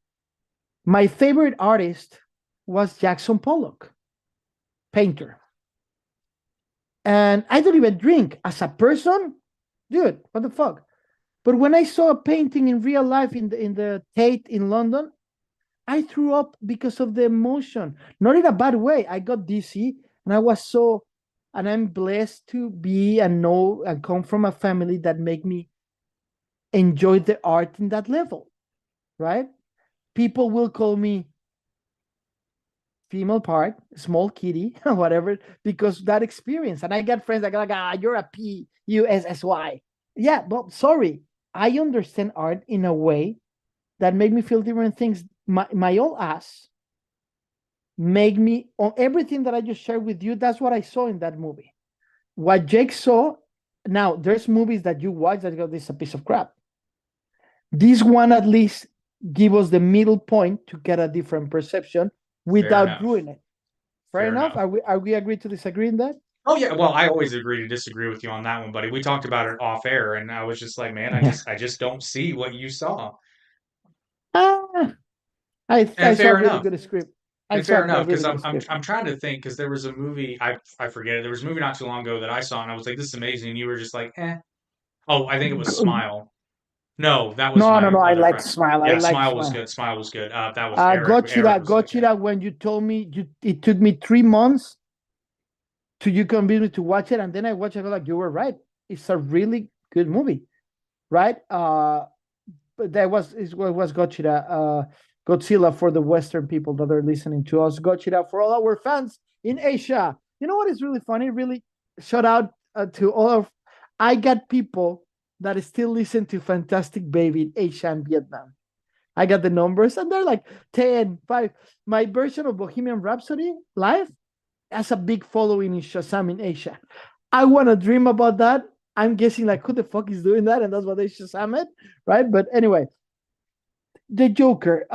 My favorite artist was Jackson Pollock, painter. And I don't even drink. As a person, dude, what the fuck? But when I saw a painting in real life in the Tate in London, I threw up because of the emotion. Not in a bad way. I got dizzy, and I'm blessed to be and know and come from a family that make me enjoy the art in that level, right? People will call me female part, small kitty, whatever, because that experience. And I got friends that go like, you're a PUSSY. Yeah, but sorry, I understand art in a way that make me feel different things. My old ass make me, on everything that I just shared with you, that's what I saw in that movie. What Jake saw, now there's movies that you watch that go, this is a piece of crap. This one at least give us the middle point to get a different perception without ruining it. Fair enough? Are we agreed to disagree in that? Oh yeah, well, I always agree to disagree with you on that one, buddy. We talked about it off air, and I was just like, man, I just don't see what you saw. I saw a really enough. good script. Fair enough, because I'm trying to think, because there was a movie, I forget it. There was a movie not too long ago that I saw, and I was like, this is amazing. And you were just like, eh. Oh, I think it was Smile. No, that was no. I other like friend. Smile. Yeah, I like Smile was good. Smile was good. That was Gotcha. When you told me, it took me 3 months to you convince me to watch it, and then I watched it. I go like, you were right. It's a really good movie, right? But it was Gotcha. Godzilla for the Western people that are listening to us. Gotcha for all our fans in Asia. You know what is really funny? Really, shout out to all of. I got people that still listen to Fantastic Baby in Asia and Vietnam. I got the numbers, and they're like 10, 5. My version of Bohemian Rhapsody live has a big following in Shazam in Asia. I want to dream about that. I'm guessing like who the fuck is doing that, and that's what they Shazam it, right? But anyway, the Joker.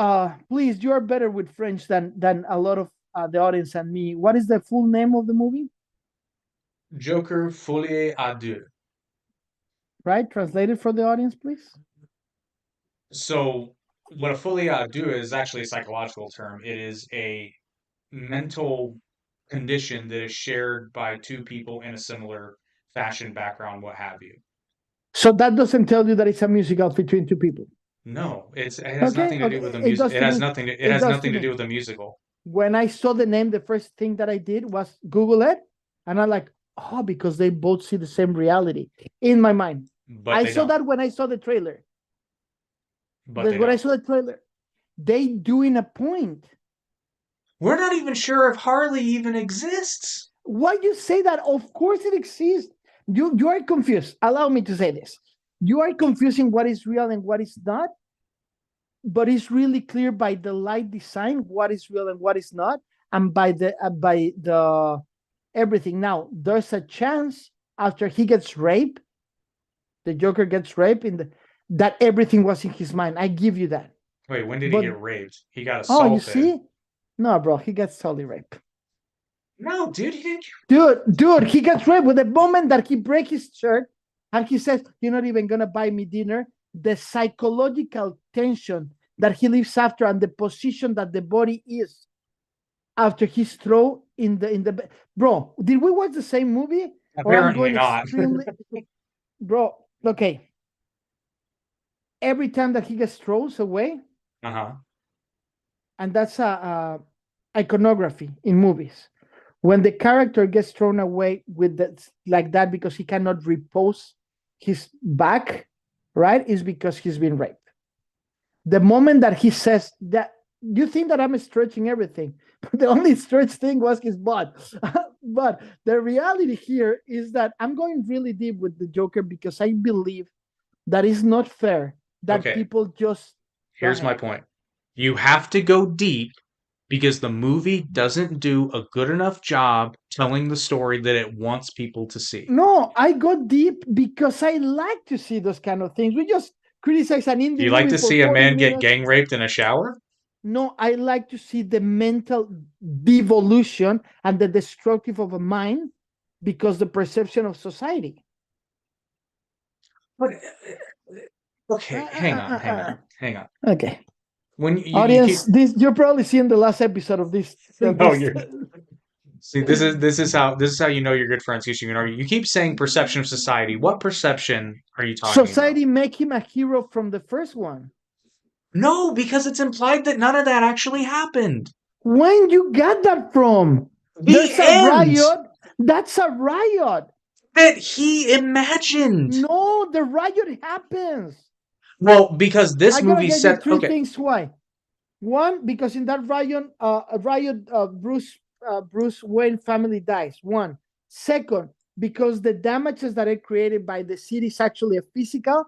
Please, you are better with French than a lot of the audience and me. What is the full name of the movie? Joker Folie à Deux. Right, translated for the audience, please. So, what a folie à deux is actually a psychological term. It is a mental condition that is shared by two people in a similar fashion, background, what have you. So that doesn't tell you that it's a musical between two people. No, it has nothing to do with the It music. does It to has me. nothing to, It it has does to nothing to me. do with the musical. When I saw the name, the first thing that I did was Google it, and I'm like, oh, because they both see the same reality in my mind. But I they saw don't. that when I saw the trailer. But they When I don't. saw the trailer, they doing a point. We're not even sure if Harley even exists. Why you say that? Of course it exists. You are confused. Allow me to say this. You are confusing what is real and what is not, but it's really clear by the light design what is real and what is not, and by the everything. Now there's a chance after he gets raped, the Joker gets raped that everything was in his mind. I give you that. Wait, when did But- he get raped? He got Oh, you assaulted. see? No, bro, he gets totally raped. No, dude, he didn't. Dude, he gets raped with the moment that he breaks his shirt and he says, "You're not even gonna buy me dinner." The psychological tension that he lives after and the position that the body is after he's thrown in the bro. Did we watch the same movie? Or I'm Apparently going not. extremely bro. Okay. Every time that he gets thrown away, Uh-huh. and that's a iconography in movies. When the character gets thrown away with that like that because he cannot repose his back, right, is because he's been raped. The moment that he says that, you think that I'm stretching everything, but the only stretch thing was his butt. But the reality here is that I'm going really deep with the Joker because I believe that it's not fair that Okay. people just. Here's my point. You have to go deep because the movie doesn't do a good enough job telling the story that it wants people to see. No, I go deep because I like to see those kind of things. We just criticize an indie Do you like movie to for see a 40 man get minutes. gang raped in a shower? No, I like to see the mental devolution and the destructive of a mind because the perception of society. But okay, hang on. Okay, When you keep audience, this you're probably seeing the last episode of this. No, you're see this is how you know you're good friends. You can argue. You keep saying perception of society. What perception are you talking Society about? make him a hero from the first one. No, because it's implied that none of that actually happened. When you got that from? There's a end. riot. That's a riot. That he imagined. No, the riot happens. Well, because this I gotta movie get you set three okay. things why. One, because in that riot, Bruce Wayne family dies. One. Second, because the damages that are created by the city is actually a physical.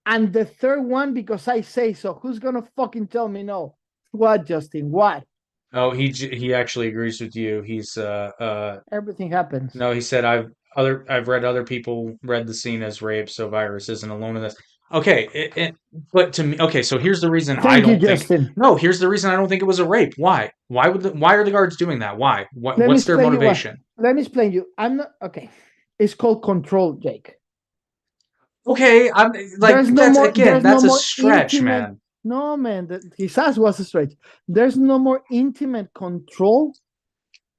And the third one, because I say so. Who's gonna fucking tell me no? What, Justin? What? Oh, he actually agrees with you. He's Everything happens. no, he said I've read other people read the scene as rape, so Virus isn't alone in this. Okay, but to me, okay, so here's the reason I Thank you, don't think. Justin. No, here's the reason I don't think it was a rape. Why? Why are the guards doing that? Why? Let me What's their explain you why. motivation? Let me explain you. I'm not okay. It's called control, Jake. Okay, I'm like There's no that's more. again, There's that's no a more stretch, intimate. man. No, man. His ass was a stretch. There's no more intimate control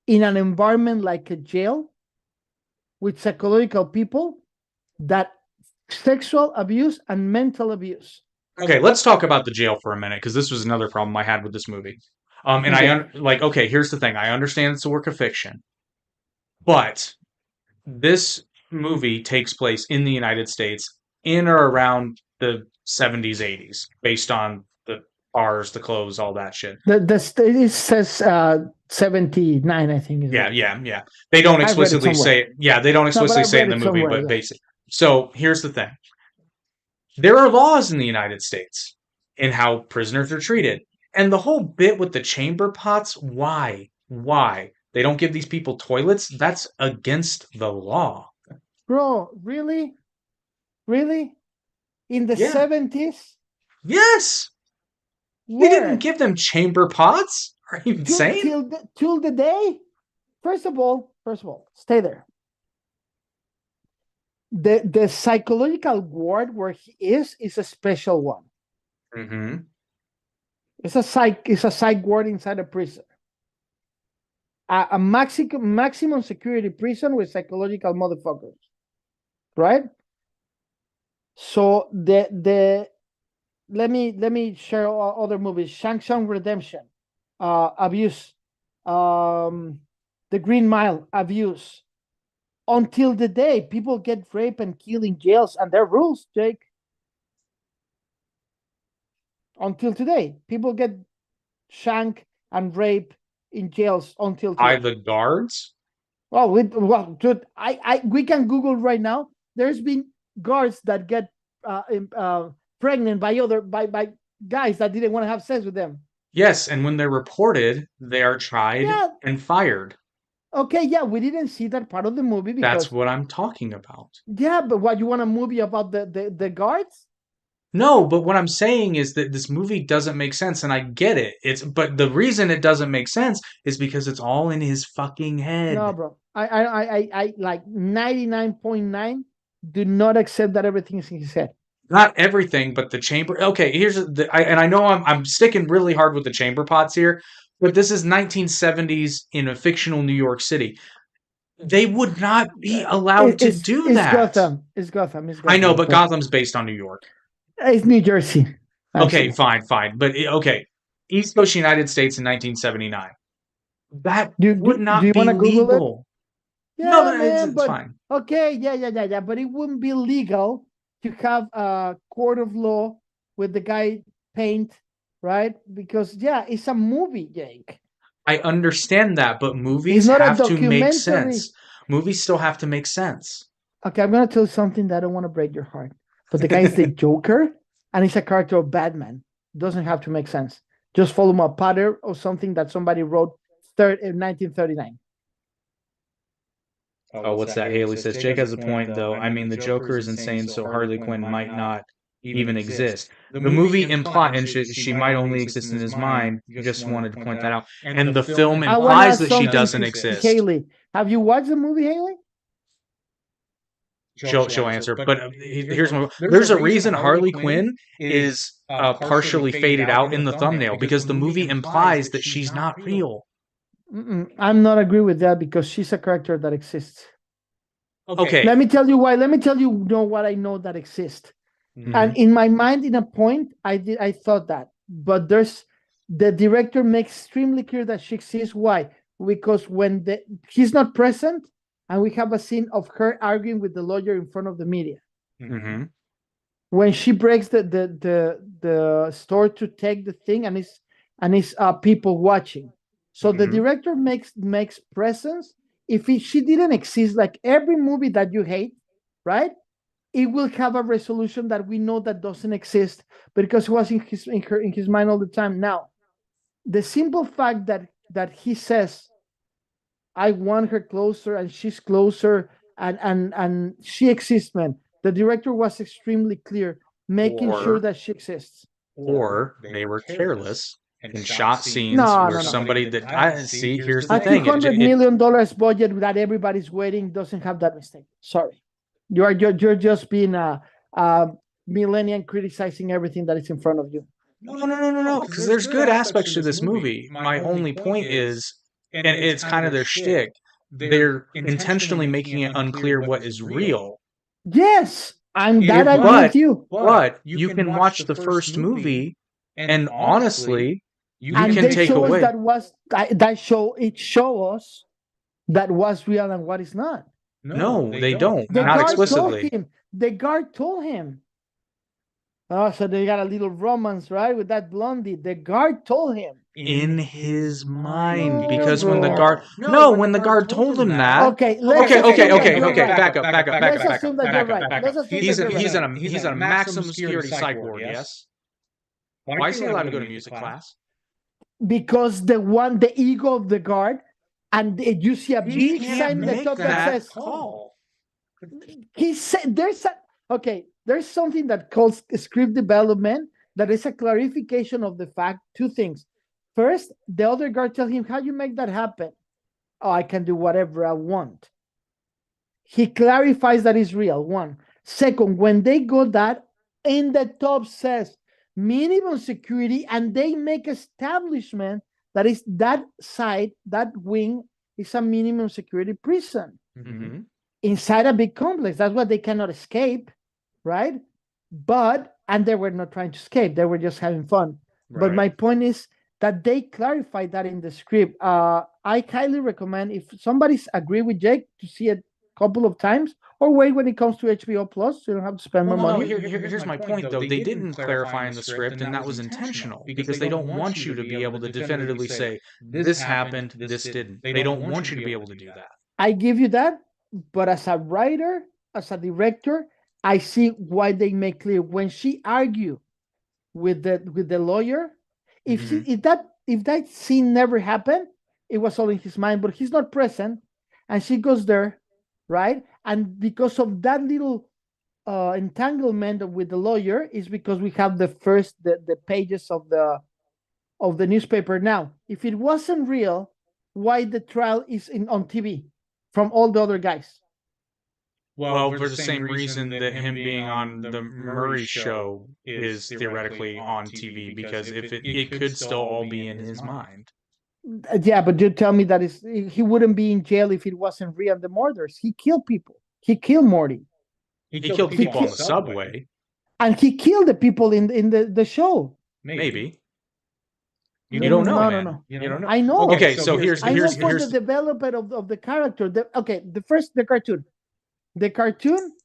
in an environment like a jail with psychological people that sexual abuse and mental abuse. Okay, let's talk about the jail for a minute because this was another problem I had with this movie. And Okay. okay, here's the thing. I understand it's a work of fiction, but this movie takes place in the United States in or around the 70s, 80s, based on the cars, the clothes, all that shit. It says 79, I think. Yeah. They don't I've read it explicitly somewhere. say, they don't explicitly I've say it in read the it movie, somewhere, but yeah. basically. So here's the thing. There are laws in the United States. in how prisoners are treated. And the whole bit with the chamber pots, why? Why? They don't give these people toilets? That's against the law. Bro, really? Really? In the Yeah. 70s? Yes! They didn't give them chamber pots? Are you insane? Till the day? First of all, stay there. The psychological ward where he is a special one. Mm-hmm. It's a psych ward inside a prison. A maximum security prison with psychological motherfuckers. Right? So let me share other movies. Shang Redemption, Abuse, The Green Mile, Abuse. Until the day people get raped and killed in jails, and there are rules, Jake. Until today, people get shanked and raped in jails until today. By the guards? Well, dude, we can Google right now. There's been guards that get pregnant by guys that didn't want to have sex with them. Yes, and when they're reported, they are tried and fired. Okay, yeah, we didn't see that part of the movie because that's what I'm talking about. Yeah, but what, you want a movie about the guards? No, but what I'm saying is that this movie doesn't make sense, and I get it. But the reason it doesn't make sense is because it's all in his fucking head. No, bro. I like 99.9 do not accept that everything is in his head. Not everything, but the chamber. Okay, I know I'm sticking really hard with the chamber pots here, but this is 1970s in a fictional New York City. They would not be allowed to do that. It's Gotham. I know, but Gotham's based on New York. It's New Jersey. Actually. Okay, fine. But okay, East Coast United States in 1979. That would not be legal. Yeah, no, man, it's fine. Okay, yeah. But it wouldn't be legal to have a court of law with the guy paint, right? Because it's a movie, Jake. I understand that, but movies have to make sense. Movies still have to make sense. Okay, I'm gonna tell you something that I don't want to break your heart. But the guy is the Joker, and he's a character of Batman. Doesn't have to make sense. Just follow my pattern or something that somebody wrote in 1939. Oh, what's that? Haley says, Jake has a point, though. I mean, the Joker is insane, so Harley Quinn might not even exist. The movie implies, and she might only exist in his mind. Just wanted to point that out. And the film implies that she doesn't exist. Haley, have you watched the movie, Haley? She'll answer. But here's one. There's a reason Harley Quinn is partially faded out in the thumbnail, because the movie implies that she's not real. I'm not agree with that, because she's a character that exists. Okay. Let me tell you why. Let me tell you what I know that exists. Mm-hmm. And in my mind, in a point, I thought that. But the director makes extremely clear that she exists. Why? Because when he's not present, and we have a scene of her arguing with the lawyer in front of the media. Mm-hmm. When she breaks the store to take the thing, and it's people watching. So the director makes presence. If she didn't exist, like every movie that you hate, right? It will have a resolution that we know that doesn't exist, because it was in his mind all the time. Now, the simple fact that he says, I want her closer, and she's closer, and she exists, man. The director was extremely clear, making sure that she exists. Or they were careless and shot scenes where somebody that I see. Here's the thing: $200 million budget that everybody's waiting doesn't have that mistake. Sorry, you're just being a millennial criticizing everything that is in front of you. No. Because there's good aspects to this movie. My only point is, and it's kind of their shtick, they're intentionally making it unclear what is real. Yes, I agree with you. But you can watch the first movie, and honestly, you can take away it show us that what's real and what is not. No, they don't. Not explicitly. The guard told him. Oh, so they got a little romance, right, with that blondie. The guard told him. In his mind, because when the guard told him that. Okay. Back up. Let's assume that you're right. He's in a maximum security psych ward. Yes. Why is he allowed to go to music class? Because the ego of the guard, and you see a He big can't sign in the make top that that says, call. he said there's something that calls script development that is a clarification of the fact. Two things. First, the other guard tells him, how you make that happen? Oh, I can do whatever I want. He clarifies that is real. One. Second, when they go that, in the top says minimum security, and they make establishment that is that side, that wing is a minimum security prison Mm-hmm. inside a big complex. That's why they cannot escape, right? And they were not trying to escape, they were just having fun. Right. But my point is that they clarified that in the script. I highly recommend, if somebody's agree with Jake, to see it a couple of times, or wait when it comes to HBO Plus, so you don't have to spend more money. Here's my point, though. They didn't clarify in the script, and that was intentional, because they don't want you to be able to definitively say, this happened, this didn't. They don't want you to be able to do that. I give you that, but as a writer, as a director, I see why they make clear when she argued with the lawyer, if that scene never happened, it was all in his mind, but he's not present, and she goes there, right? And because of that little entanglement with the lawyer, is because we have the pages of the newspaper. Now, if it wasn't real, why the trial is on TV from all the other guys? Well, for the same reason that him being on the Murray show is theoretically on TV, because if it could still all be in his mind. Yeah, but you tell me that he wouldn't be in jail if it wasn't real. The murders, he killed people. He killed Morty. He killed people on the subway. And he killed the people in the show. Maybe. You don't know, man. No. You don't know. I know. Okay, so here's the development of the character. The cartoon. The cartoon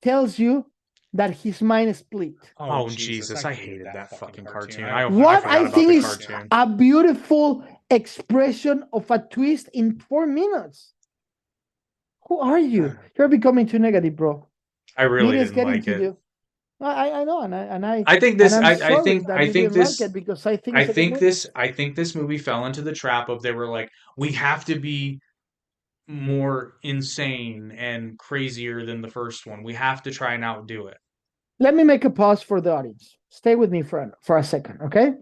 tells you that his mind is split. Oh, Jesus, I hated that fucking cartoon. I think is a beautiful expression of a twist in 4 minutes. Who are you? You're becoming too negative, bro. I really didn't like it. I know, and I think this. I think this movie fell into the trap of, they were like, we have to be more insane and crazier than the first one. We have to try and outdo it. Let me make a pause for the audience. Stay with me for a second, okay?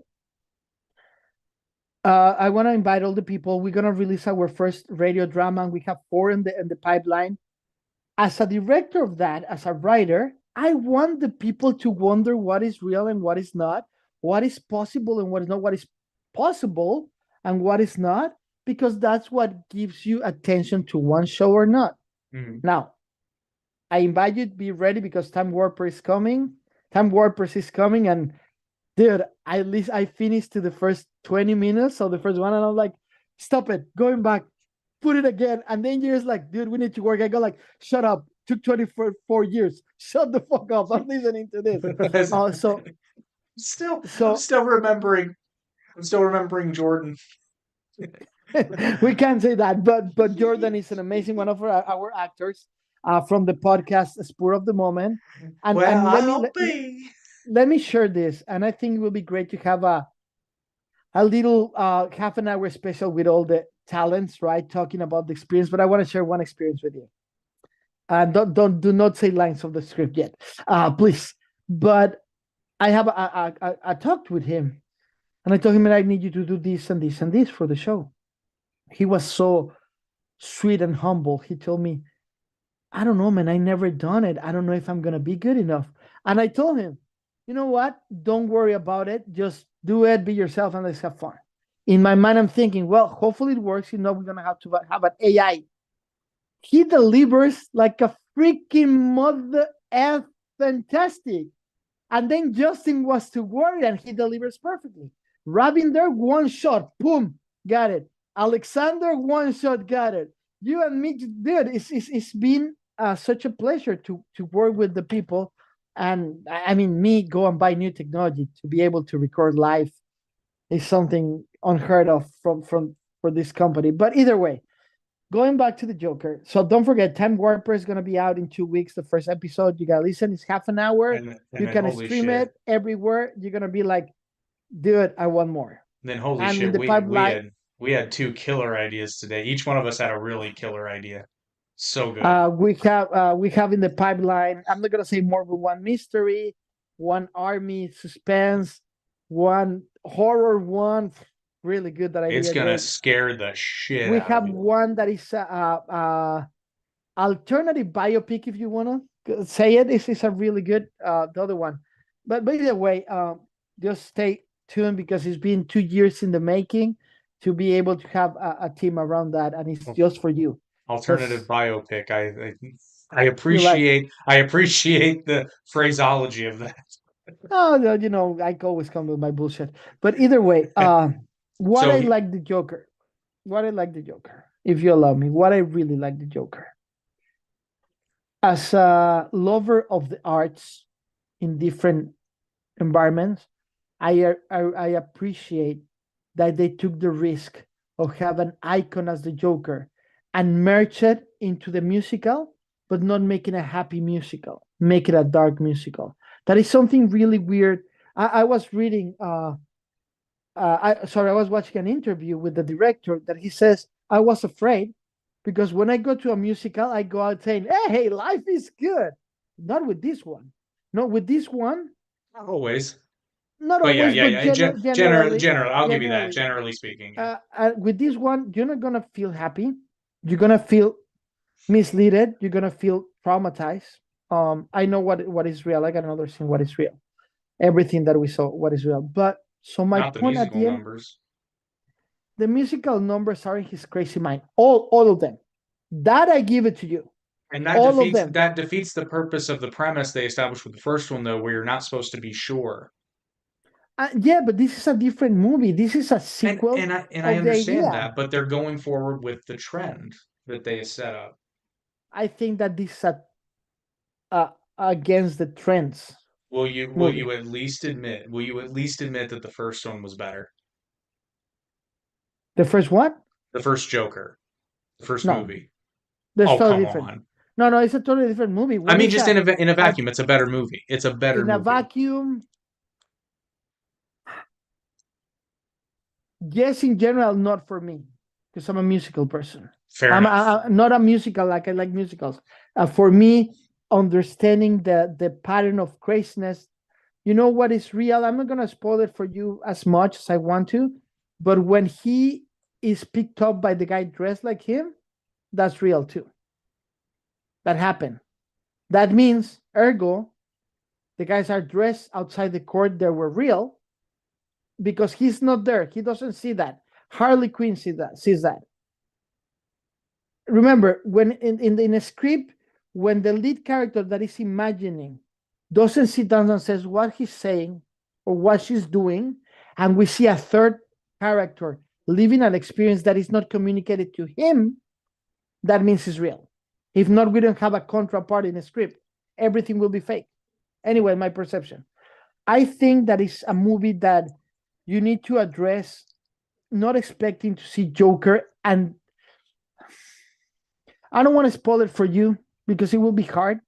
I want to invite all the people. We're gonna release our first radio drama, and we have 4 in the pipeline. As a director of that, as a writer, I want the people to wonder what is real and what is not, what is possible and what is not, what is possible and what is not, because that's what gives you attention to one show or not. Mm-hmm. Now, I invite you to be ready, because Time Warpers is coming. And dude, at least I finished to the first 20 minutes of the first one, and I'm like, stop it, going back, put it again. And then you're just like, dude, we need to work. I go like, shut up. Took 24 years. Shut the fuck up. I'm listening to this. I'm still remembering Jordan. We can't say that, but Jordan is an amazing one of our actors from the podcast Spur of the Moment. And let me share this, and I think it will be great to have a little half an hour special with all the talents, right, talking about the experience. But I want to share one experience with you. Do not say lines of the script yet, please. But I talked with him, and I told him that I need you to do this and this and this for the show. He was so sweet and humble. He told me, I don't know, man, I never done it. I don't know if I'm gonna be good enough. And I told him, you know what? Don't worry about it. Just do it, be yourself, and let's have fun. In my mind, I'm thinking, well, hopefully it works. You know, we're gonna have to have an AI. He delivers like a freaking mother F fantastic. And then Justin was to worry, and he delivers perfectly. Ravinder, one shot, boom, got it. Alexander, one shot, got it. You and me, dude, it's been such a pleasure to work with the people. And I mean, me go and buy new technology to be able to record live is something unheard of for this company. But either way, going back to the Joker. So don't forget, Time Warper is going to be out in 2 weeks. The first episode, you got to listen. It's half an hour. And You then can holy stream shit. it everywhere. You're going to be like, dude, I want more. Then holy And in shit, the pipeline, we had two killer ideas today. Each one of us had a really killer idea. So good. we have in the pipeline. I'm not going to say more, but one mystery, one army suspense, one horror, one really good that idea. It's gonna Jake. scare the shit We out have of you. one that is alternative biopic, if you want to say it. This is a really good the other one, but by the way, just stay tuned because it's been 2 years in the making to be able to have a team around that, and it's just for you. Alternative biopic. I Like, appreciate the phraseology of that. oh no, you know, I always come with my bullshit, but either way, what So I like the Joker, if you allow me, what I really like the Joker as a lover of the arts in different environments, I appreciate that they took the risk of have an icon as the Joker and merge it into the musical, but not making a happy musical, make it a dark musical. That is something really weird. I was reading, I was watching an interview with the director that he says, I was afraid because when I go to a musical, I go out saying, hey, life is good. Not with this one. Not with this one. not always. Not But always, but Generally, I'll give you that. Generally speaking, yeah. With this one, you're not gonna feel happy. You're gonna feel misleaded. You're gonna feel traumatized. I know what is real. I got another scene. What is real? Everything that we saw, what is real. But so my Not the point at musical the end, numbers. the musical numbers are in his crazy mind. All of them. That I give it to you. And that defeats the purpose of the premise they established with the first one, though, where you're not supposed to be sure. Yeah, but this is a different movie. This is a sequel. And I understand that, but they're going forward with the trend that they set up. I think that this is against the trends. Will you at least admit that the first one was better? The first what? The first Joker. The first No. movie. That's totally come different. on. No, it's a totally different movie. I mean, just in a vacuum, it's a better movie. It's a better movie. In a vacuum, yes, in general, not for me, because I'm a musical person. Fair enough. I'm not a musical, like I like musicals. For me, understanding the pattern of craziness, you know what is real? I'm not going to spoil it for you as much as I want to, but when he is picked up by the guy dressed like him, that's real too. That happened. That means, ergo, the guys are dressed outside the court that were real because he's not there. He doesn't see that. Harley Quinn sees that. Remember, when in a script, when the lead character that is imagining doesn't sit down and says what he's saying or what she's doing, and we see a third character living an experience that is not communicated to him, that means it's real. If not, we don't have a contrapart in a script. Everything will be fake. Anyway, my perception. I think that is a movie that you need to address, not expecting to see Joker. And I don't want to spoil it for you because it will be hard.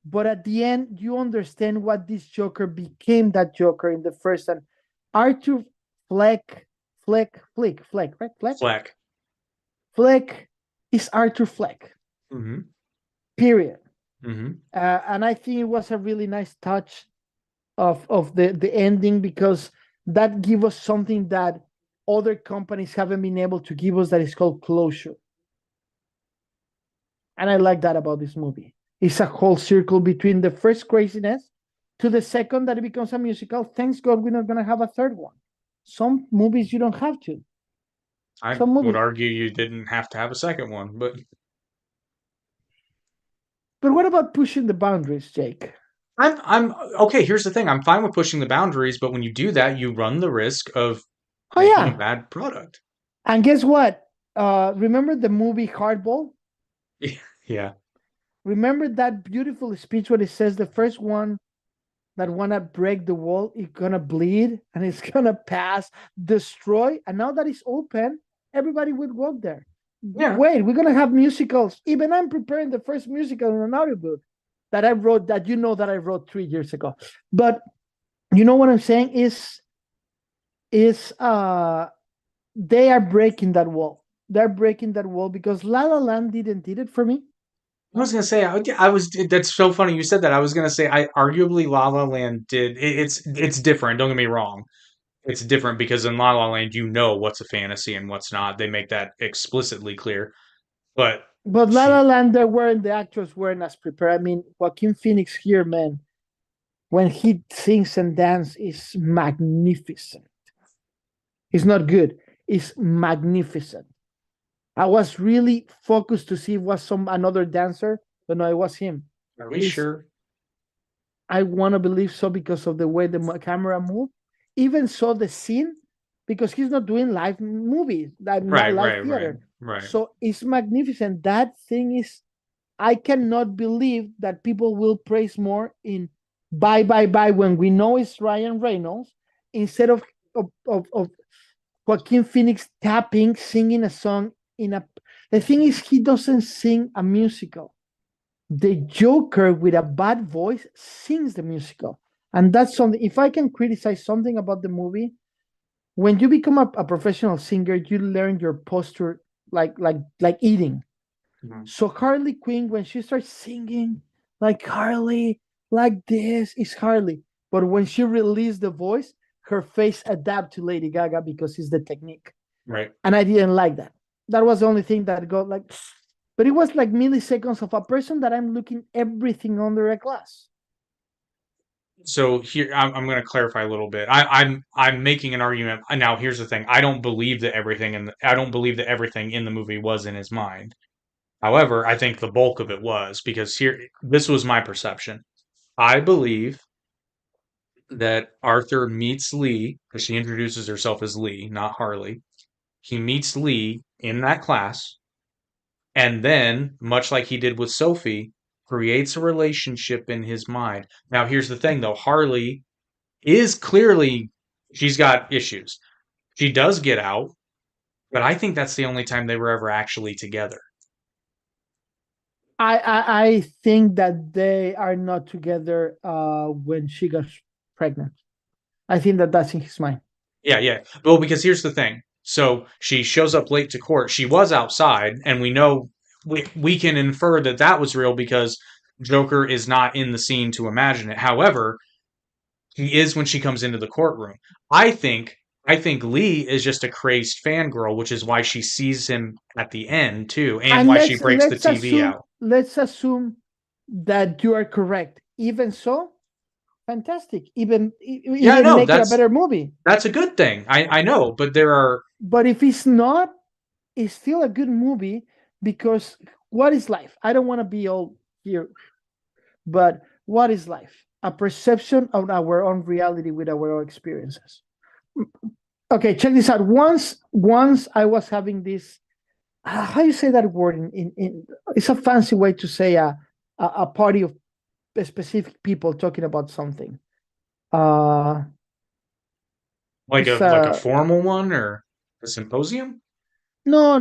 But at the end, you understand what this Joker became that Joker in the first. And Arthur Fleck, right? Fleck is Arthur Fleck. Mm-hmm. Period. Mm-hmm. And I think it was a really nice touch of the ending because that gives us something that other companies haven't been able to give us, that is called closure. And I like that about this movie. It's a whole circle between the first craziness to the second that it becomes a musical. Thanks God we're not going to have a third one. Some movies you don't have to. I would argue you didn't have to have a second one, but what about pushing the boundaries, Jake? I'm okay. Here's the thing: I'm fine with pushing the boundaries, but when you do that, you run the risk of making a bad product. And guess what? Remember the movie Hardball? Yeah. Remember that beautiful speech where it says the first one that wanna break the wall is gonna bleed and it's gonna pass, destroy, and now that it's open, everybody would walk there. Yeah. Wait, we're gonna have musicals. Even I'm preparing the first musical in an audiobook that I wrote, that I wrote 3 years ago. But you know what I'm saying is they are breaking that wall. They're breaking that wall because La La Land didn't did it for me. I was gonna say I was. That's so funny you said that. I was gonna say I arguably La La Land did. It's different. Don't get me wrong. It's different because in La La Land you know what's a fantasy and what's not. They make that explicitly clear. But But La La she, Land, the actors weren't as prepared. I mean, Joaquin Phoenix here, man, when he sings and dances, is magnificent. It's not good. It's magnificent. I was really focused to see if it was some another dancer, but no, it was him. are we It's, sure? I want to believe so because of the way the camera moved. Even so, the scene, because he's not doing live movies, not Right, live right, right, theater. right. So it's magnificent. That thing is, I cannot believe that people will praise more in Bye Bye Bye when we know it's Ryan Reynolds instead of Joaquin Phoenix tapping, singing a song in a. The thing is, he doesn't sing a musical. The Joker with a bad voice sings the musical, and that's something. If I can criticize something about the movie, when you become a professional singer, you learn your posture like eating. Mhm. So Harley Quinn, when she starts singing like Harley, like this is Harley. But when she released the voice, her face adapt to Lady Gaga because it's the technique. Right. And I didn't like that. That was the only thing that got like, but it was like milliseconds of a person that I'm looking everything under a glass. So here I'm going to clarify a little bit. I'm making an argument. Now here's the thing. I don't believe that everything in the movie was in his mind. However, I think the bulk of it was because this was my perception. I believe that Arthur meets Lee, because she introduces herself as Lee, not Harley. He meets Lee in that class, and then, much like he did with Sophie, creates a relationship in his mind. Now, here's the thing though, Harley is clearly, she's got issues. She does get out, but I think that's the only time they were ever actually together. I think that they are not together when she got pregnant. I think that that's in his mind. Yeah, yeah. Well, because here's the thing. So she shows up late to court. She was outside, and we know we can infer that that was real because Joker is not in the scene to imagine it. However, he is when she comes into the courtroom. I think I think Lee is just a crazed fangirl, which is why she sees him at the end too, and And why she breaks the TV out. let's assume that you are correct. Even so, fantastic. Yeah, Even no, make it a better movie. that's a good thing. I know, but there are But if it's not, it's still a good movie because what is life? I don't want to be all here, but what is life? A perception of our own reality with our own experiences. Okay, check this out. Once I was having this. How you say that word in it's a fancy way to say a party of specific people talking about something. Uh, like it's a formal one or a symposium. no.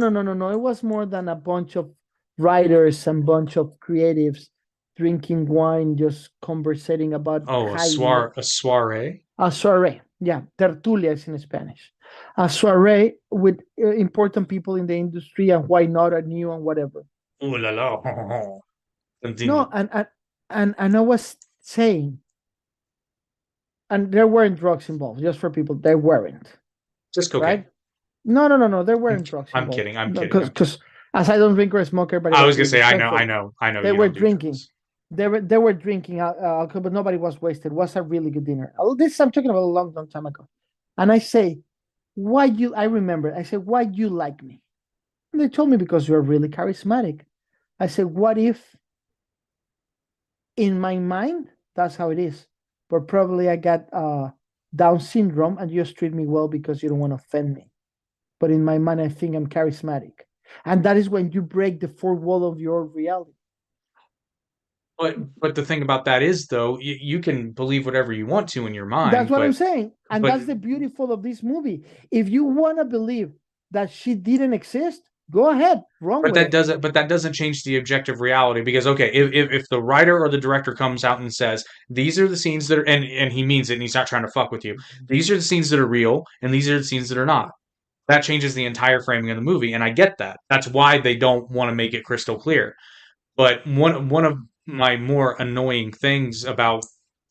It was more than a bunch of writers and bunch of creatives drinking wine, just conversating about Oh, high a soiree. a soiree. Yeah, tertulia is in Spanish. A soiree with important people in the industry and why not a new and whatever. Ooh la la. No, Continue. and I was saying, and there weren't drugs involved, just for people, there weren't, Just cocaine. right? No, there weren't drugs I'm involved. kidding. I'm No, kidding. I'm kidding. because as I don't drink or smoke, everybody I was was gonna being say, respectful. I know They you were don't do drinking. drugs. They were drinking alcohol, but nobody was wasted. It was a really good dinner. This I'm talking about a long time ago. And I say, why you? I remember. I said, why you like me? And they told me because you're really charismatic. I said, what if in my mind that's how it is, but probably I got Down syndrome and you just treat me well because you don't want to offend me. But in my mind, I think I'm charismatic, and that is when you break the fourth wall of your reality. But the thing about that is though, you can believe whatever you want to in your That's mind, what I'm saying, and but that's the beautiful of this movie. If you want to believe that she didn't exist, Go ahead, run But with it. that doesn't change the objective reality because okay, if the writer or the director comes out and says these are the scenes that are and he means it and he's not trying to fuck with you. These are the scenes that are real and these are the scenes that are not. That changes the entire framing of the movie, and I get that. That's why they don't want to make it crystal clear. But one of my more annoying things about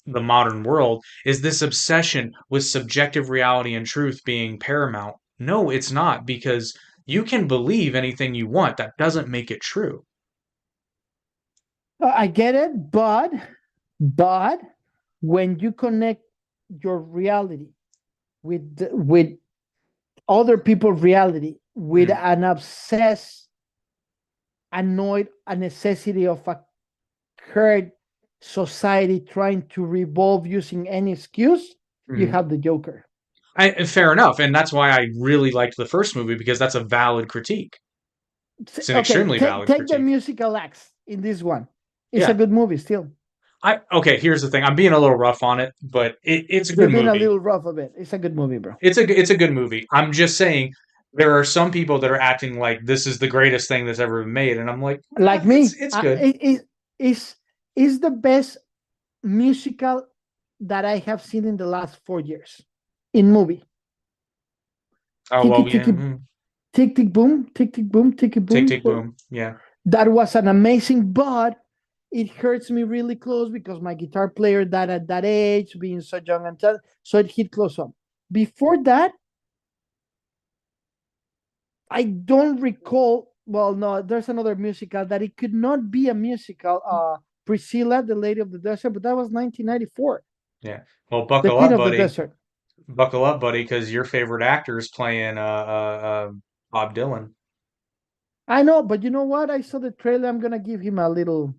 the modern world is this obsession with subjective reality and truth being paramount. No, it's not because you can believe anything you want. That doesn't make it true. I get it, but when you connect your reality with other people's reality, with an obsessed, annoyed, a necessity of a current society trying to revolve using any excuse, you have the Joker. Fair enough, and that's why I really liked the first movie because that's a valid critique. It's an extremely valid take critique. the musical acts in this one. It's a good movie still. Here's the thing. I'm being a little rough on it, but it's a good movie. You're being a little rough of it. It's a good movie, bro. It's a good movie. I'm just saying there are some people that are acting like this is the greatest thing that's ever been made, and I'm like me. It's good. It's the best musical that I have seen in the last 4 years in movie. Oh, Tick, tick, boom, tick, tick, boom, tick, boom. Tick, tick, boom. Yeah. That was an amazing, but it hurts me really close because my guitar player died at that age, being so young and so it hit close up. Before that, I don't recall. Well, no, there's another musical that it could not be a musical. Priscilla, the Lady of the Desert, but that was 1994. Yeah. Well, The buckle Queen up, of the buddy. Desert. Buckle up, buddy, because your favorite actor is playing Bob Dylan. I know, but you know what? I saw the trailer. I'm gonna give him a little.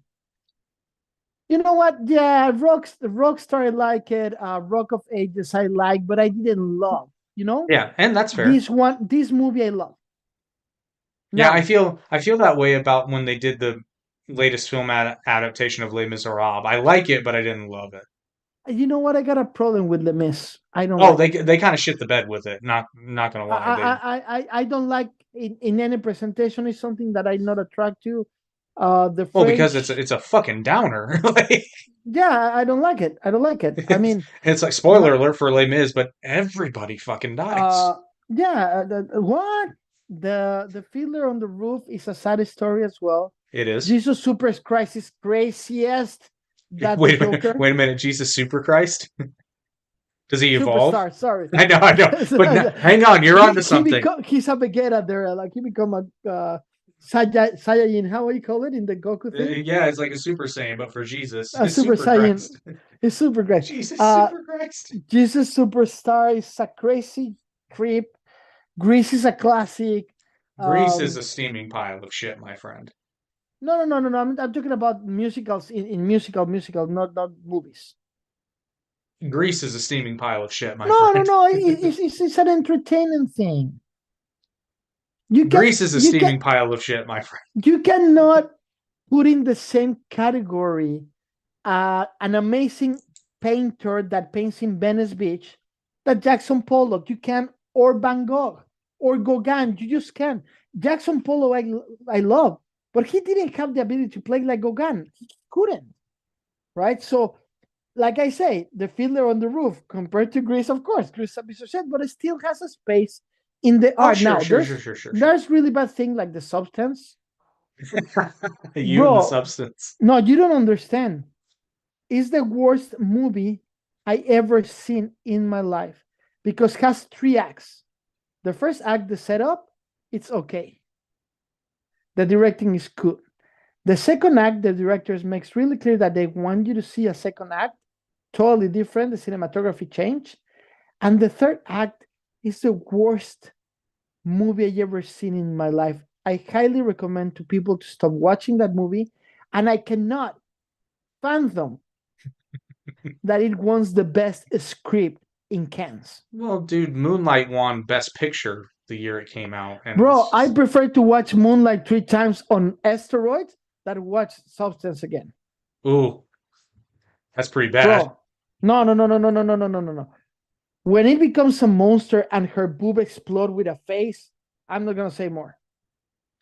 You know what? Yeah, Rockstar, I like it. Rock of Ages, I like, but I didn't love. You know? Yeah, and that's fair. This movie, I love. Yeah, I feel that way about when they did the latest film adaptation of Les Miserables. I like it, but I didn't love it. You know what? I got a problem with Les Mis. I don't. Oh, they kind of shit the bed with it. Not gonna lie. I don't like in any presentation. Is something that I'm not attracted to. Because it's a fucking downer. Yeah, I don't like it. I mean, it's like spoiler alert for Les Mis, but everybody fucking dies. What? The Fiddler on the Roof is a sad story as well. It is. Jesus Super Christ is craziest. Wait a minute. Jesus Super Christ? Does he evolve? Superstar, sorry. I know. But hang on, you're onto something. He's a Vegeta there. Like he become a Saiyajin. How do you call it in the Goku thing? Yeah, it's like a Super Saiyan, but for Jesus. A Super Saiyan. It's Super Christ. Jesus Super Christ. Jesus Superstar is a crazy creep. Grease is a classic. Grease is a steaming pile of shit, my friend. No. I'm talking about musicals in musical, not movies. Grease is a steaming pile of shit, my friend. No. It's an entertaining thing. Grease is a steaming pile of shit, my friend. You cannot put in the same category an amazing painter that paints in Venice Beach that Jackson Pollock. You can, or Van Gogh, or Gauguin. You just can't. Jackson Pollock, I love, but he didn't have the ability to play like Gauguin. He couldn't, right? So, like I say, the Fiddler on the Roof compared to Grease, of course, Grease is a piece of shit, but it still has a space in the art. Now, there's really bad thing like The Substance. Bro, and The Substance. No, you don't understand. It's the worst movie I ever seen in my life because it has 3 acts. The first act, the setup, it's okay. The directing is good. The second act, the directors makes really clear that they want you to see a second act, totally different. The cinematography changed. And the third act is the worst movie I ever seen in my life. I highly recommend to people to stop watching that movie. And I cannot fathom that it wants the best script in Cannes. Well, dude, Moonlight won Best Picture the year it came out. And bro, I prefer to watch Moonlight 3 times on steroids than watch Substance again. Ooh, that's pretty bad. Bro, no. When it becomes a monster and her boob explode with a face, I'm not gonna say more.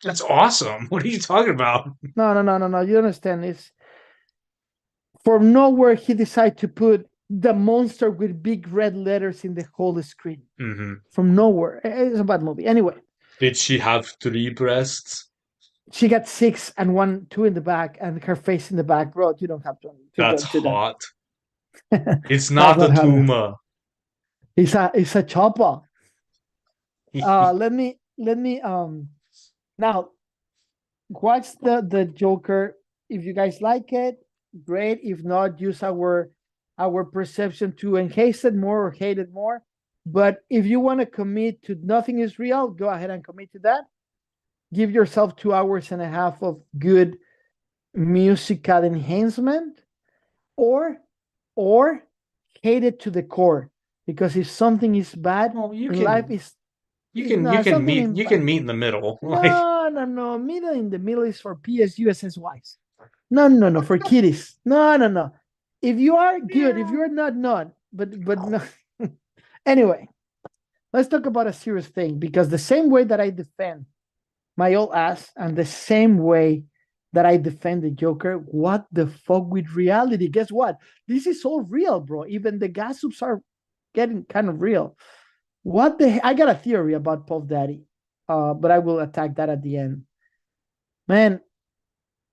That's awesome. What are you talking about? No. You understand? It's from nowhere he decided to put the monster with big red letters in the whole screen. Mm-hmm. From nowhere. It's a bad movie. Anyway, Did she have 3 breasts? she got 6 and 1, 2 in the back, and her face in the back. Bro, you don't have to That's go to hot. that. It's not a not happening. tumor. It's a chopper. Let me now watch the Joker. If you guys like it, great. If not, use our perception to enhance it more or hate it more. But if you want to commit to nothing is real, go ahead and commit to that. Give yourself 2.5 hours of good musical enhancement, or hate it to the core. Because if something is bad, Well, life is you can meet in the middle. no. Middle in the middle is for PSUSSYs. No. For kiddies. No. If you are good, if you're not. But no. Anyway, let's talk about a serious thing, because the same way that I defend my old ass and the same way that I defend the Joker, what the fuck with reality? Guess what? This is all real, bro. Even the gossips are getting kind of real. What the I got a theory about Puff Daddy, but I will attack that at the end. Man,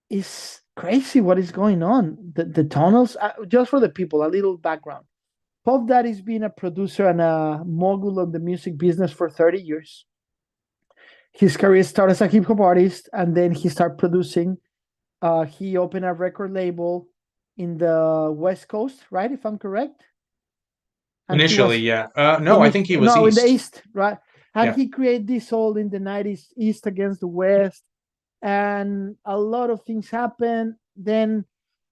it's crazy what is going on. The tunnels, just for the people, a little background. Puff Daddy's been a producer and a mogul of the music business for 30 years. His career started as a hip hop artist, and then he started producing. He opened a record label in the West Coast, right? If I'm correct. And Initially, yeah. No, I think he was in East. the East, right? And Yeah. he created this all in the 90s, East against the West. And a lot of things happened. Then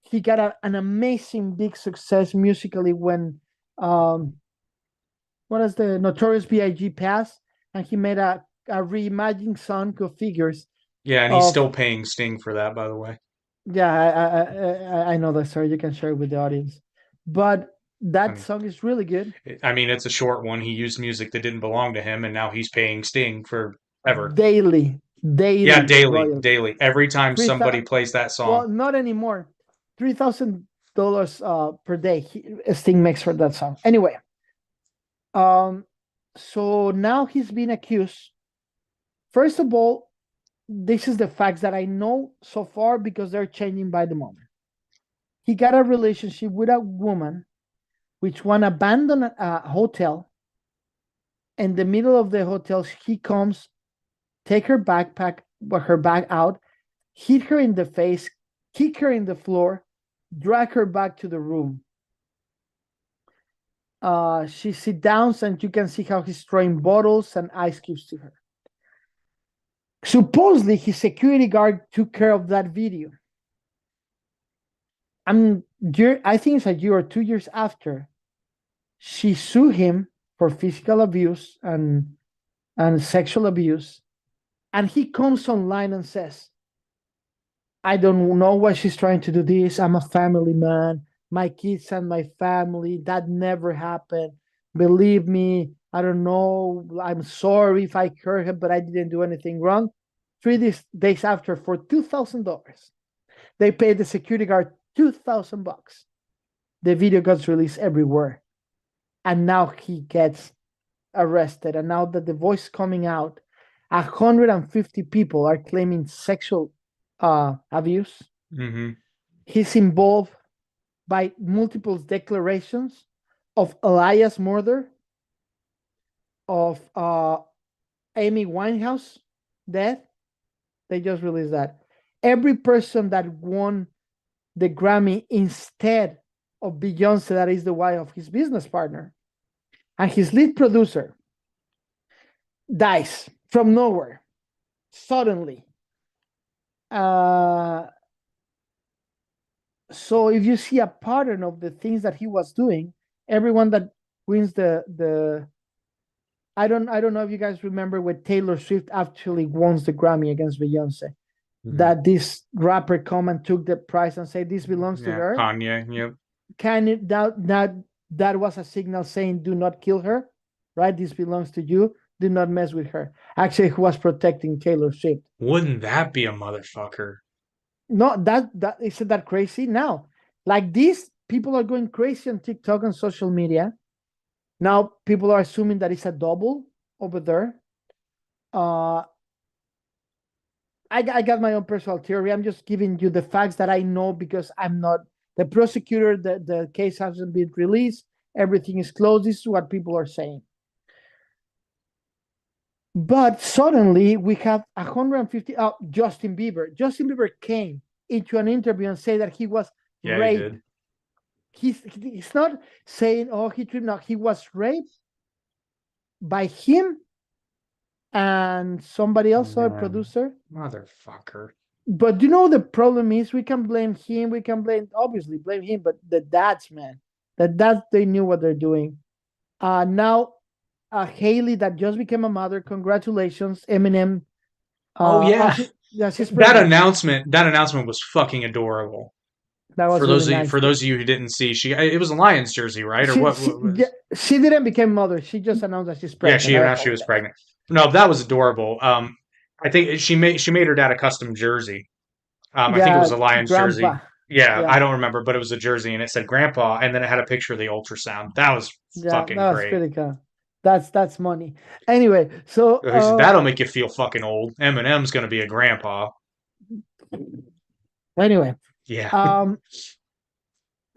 he got an amazing big success musically when what is the Notorious B.I.G. passed, and he made a reimagined song called Figures. Yeah, and he's still paying Sting for that, by the way. Yeah, I know that story. You can share it with the audience. But that song is really good. I mean, it's a short one. He used music that didn't belong to him, and now he's paying Sting for ever. Daily. Yeah, daily. royalty. Every time somebody plays that song. Well, not anymore. $3,000 per day Sting makes for that song. Anyway, so now he's been accused. First of all, this is the facts that I know so far, because they're changing by the moment. He got a relationship with a woman which one abandoned a hotel. In the middle of the hotel, he comes, take her backpack, her bag out, hit her in the face, kick her in the floor, drag her back to the room. She sits down, and you can see how he's throwing bottles and ice cubes to her. Supposedly, his security guard took care of that video. I think it's a year or 2 years after, she sued him for physical abuse and sexual abuse. And he comes online and says, I don't know why she's trying to do this. I'm a family man. My kids and my family, that never happened. Believe me, I don't know. I'm sorry if I hurt her, but I didn't do anything wrong. 3 days after, for $2,000, they paid the security guard $2,000. The video got released everywhere. And now he gets arrested. And now that the voice is coming out, 150 people are claiming sexual abuse. Mm-hmm. He's involved by multiple declarations of Elias murder, of Amy Winehouse death. They just released that. Every person that won the Grammy instead of Beyonce, that is the wife of his business partner, and his lead producer, dies from nowhere, suddenly. So if you see a pattern of the things that he was doing, everyone that wins the I don't know if you guys remember when Taylor Swift actually won the Grammy against Beyonce. Mm-hmm. That this rapper come and took the prize and say this belongs to her. Kanye, yep. That was a signal saying do not kill her, right? This belongs to you. did not mess with her. Actually, he was protecting Taylor Swift. Wouldn't that be a motherfucker? No, that isn't that crazy now. Like these people are going crazy on TikTok and social media. Now people are assuming that it's a double over there. I got my own personal theory. I'm just giving you the facts that I know because I'm not the prosecutor. The case hasn't been released. Everything is closed. This is what people are saying. But suddenly we have 150. Justin Bieber. Justin Bieber came into an interview and said that he was raped. He's not saying, oh, he tripped. No, he was raped by him and somebody else, or a producer. Motherfucker. But you know the problem is we can blame him. We can obviously blame him, but the dads, man, the dads, they knew what they're doing. Now, Haley that just became a mother. Congratulations, Eminem. That announcement was fucking adorable. That was for those of you who didn't see, it was a Lions jersey, right? She didn't become mother. She just announced that she's pregnant. Yeah, she announced she was pregnant. No, that was adorable. I think she made her dad a custom jersey. I think it was a Lions jersey. Yeah, I don't remember, but it was a jersey and it said Grandpa, and then it had a picture of the ultrasound. That was fucking great. That's pretty cool. That's money. Anyway, so that'll make you feel fucking old. Eminem's gonna be a grandpa. Anyway. Yeah.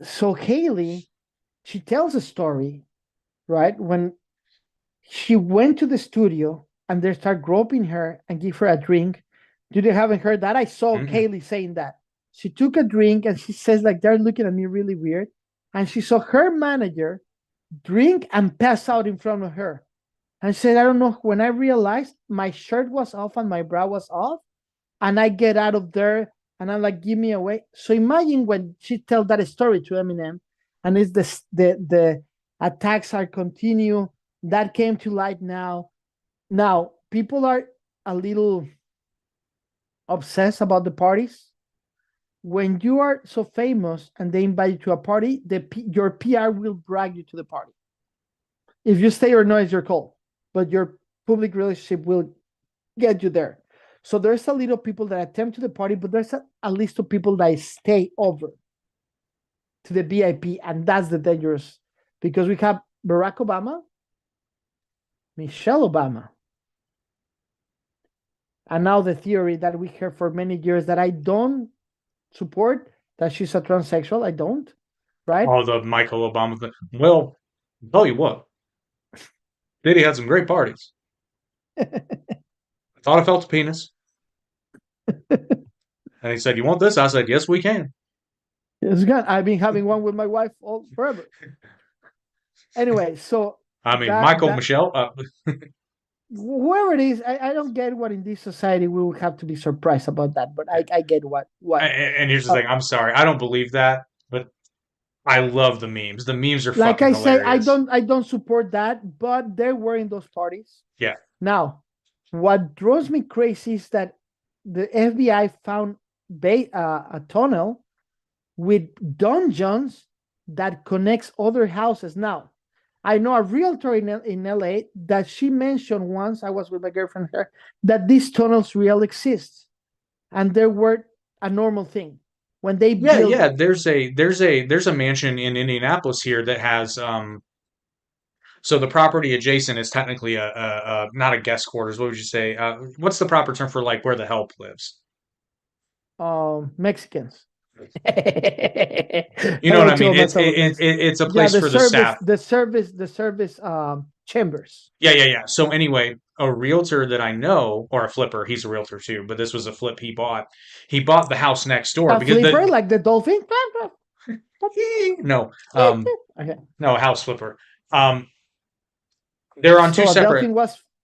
So Haley, she tells a story, right? When she went to the studio and they start groping her and give her a drink. You haven't heard that? I saw Haley saying that. She took a drink and she says, like, they're looking at me really weird. And she saw her manager drink and pass out in front of her. And she said, I don't know, when I realized my shirt was off and my bra was off, and I get out of there and I'm like, give me away. So imagine when she tells that story to Eminem, and it's the attacks are continue. That came to light now. Now, people are a little obsessed about the parties. When you are so famous and they invite you to a party, your PR will drag you to the party. If you stay or not is your call, but your public relationship will get you there. So there's a little people that attempt to the party, but there's a list of people that stay over to the VIP, and that's the dangerous, because we have Barack Obama, Michelle Obama, and now the theory that we heard for many years that I don't support, that she's a transsexual. I don't, right? Oh, the Michael Obama thing. Well, I'll tell you what, Diddy had some great parties. I thought I felt a penis. And he said, you want this? I said, yes, we can. Yes, good. I've been having one with my wife forever. Anyway, so Michelle, whoever it is, I don't get what in this society we would have to be surprised about that, but I get what. And here's the thing, I'm sorry, I don't believe that, but I love the memes. The memes are like fucking I say, hilarious. I don't support that, but they were in those parties. Yeah. Now, what drives me crazy is that the FBI found a tunnel with dungeons that connects other houses. Now, I know a realtor in LA that she mentioned once, I was with my girlfriend here, that these tunnels really exist, and they were a normal thing when they build. Yeah. There's a mansion in Indianapolis here that has so the property adjacent is technically a not a guest quarters. What would you say? What's the proper term for like where the help lives? Mexicans. You know what I mean? It's a place for the staff. The service chambers. Yeah. So anyway, a realtor that I know, or a flipper, he's a realtor too, but this was a flip he bought. He bought the house next door A flipper, like the dolphin? No. Okay. No, a house flipper. They're on two separate.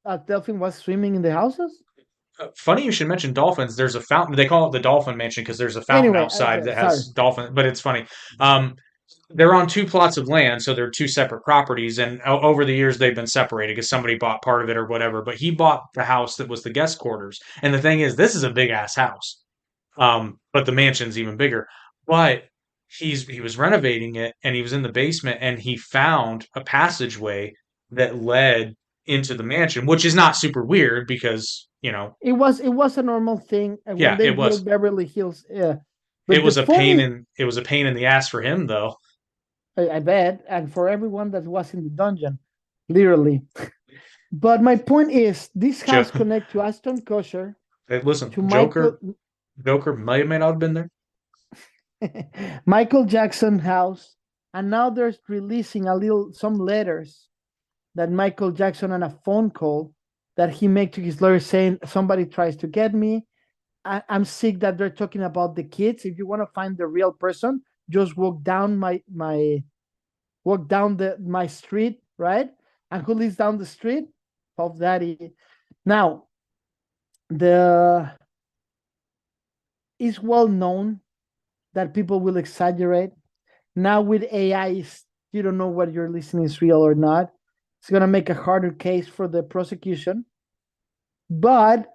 A dolphin was swimming in the houses? Funny you should mention dolphins. There's a fountain. They call it the Dolphin Mansion because there's a fountain outside that has dolphins. But it's funny. They're on two plots of land, so they're two separate properties. And over the years, they've been separated because somebody bought part of it or whatever. But he bought the house that was the guest quarters. And the thing is, this is a big ass house. But the mansion's even bigger. But he was renovating it, and he was in the basement, and he found a passageway that led into the mansion, which is not super weird because, It was a normal thing when yeah, they it was. built Beverly Hills. Yeah, It but the was a pain funny, in the ass for him though. I bet, and for everyone that was in the dungeon, literally. But my point is, this house Jo- connect to Aston Kutcher, Hey, listen, to Joker Michael may or may not have been there. Michael Jackson house, and now they're releasing some letters that Michael Jackson on a phone call that he made to his lawyer saying somebody tries to get me. I'm sick that they're talking about the kids. If you want to find the real person, just walk down my street, right? And who lives down the street? Puff Daddy. Now, the it's well known that people will exaggerate. Now with AI, you don't know what you're listening is real or not. It's gonna make a harder case for the prosecution. But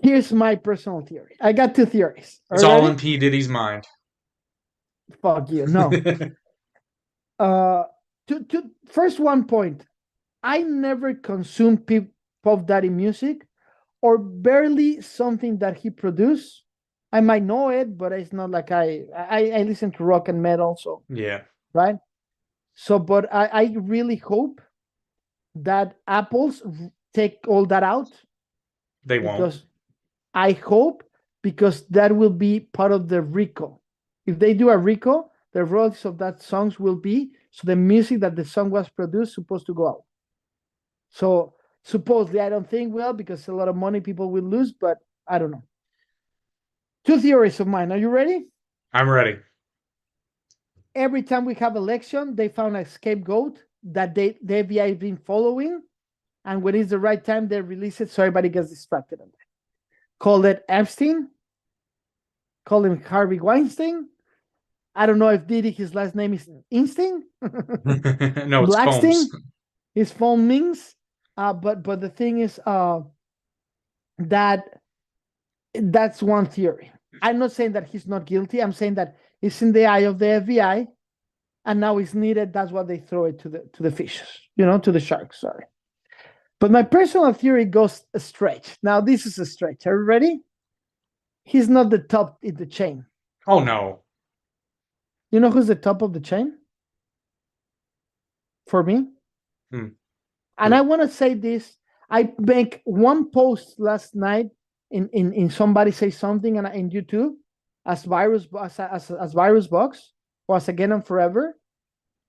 here's my personal theory. I got two theories. It's all in P Diddy's mind. Fuck you. No. First one point. I never consumed Puff Daddy music or barely something that he produced. I might know it, but it's not like I listen to rock and metal, so Yeah. right. So, but I really hope that Apple's take all that out. They won't. Because I hope because that will be part of the RICO. If they do a RICO, the royalties of that songs will be so the music that the song was produced supposed to go out. So supposedly, I don't think well because a lot of money people will lose, but I don't know. Two theories of mine. Are you ready? I'm ready. Every time we have election, they found a scapegoat that the FBI has been following, and when it's the right time, they release it so everybody gets distracted. Call it Epstein. Call him Harvey Weinstein. I don't know if Diddy, his last name is Einstein. No, it's Blackstein. Foams. His phone means. But the thing is that's one theory. I'm not saying that he's not guilty. I'm saying that it's in the eye of the FBI, and now it's needed. That's why they throw it to the fishes, to the sharks. Sorry. But my personal theory goes a stretch. Now, this is a stretch. Are you ready? He's not the top in the chain. Oh, no. You know who's the top of the chain? For me? And I want to say this. I make one post last night in somebody say something in YouTube as Virus Vox or as Again and Forever.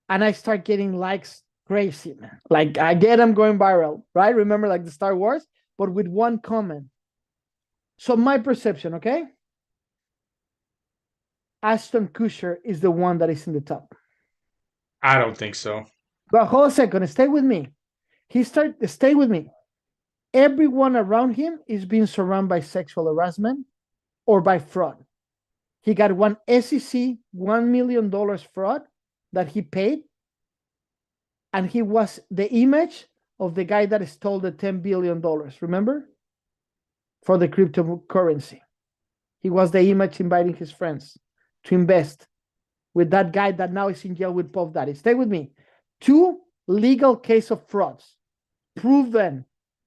And I start getting likes crazy, man. Like I get them going viral, right? Remember like the Star Wars, but with one comment. So my perception, okay? Ashton Kutcher is the one that is in the top. I don't think so. But hold a second, stay with me. Stay with me. Everyone around him is being surrounded by sexual harassment or by fraud. He got one SEC $1 million fraud that he paid, and he was the image of the guy that stole the $10 billion, remember? For the cryptocurrency. He was the image inviting his friends to invest with that guy that now is in jail with Puff Daddy. Stay with me. 2 legal case of frauds. Proven.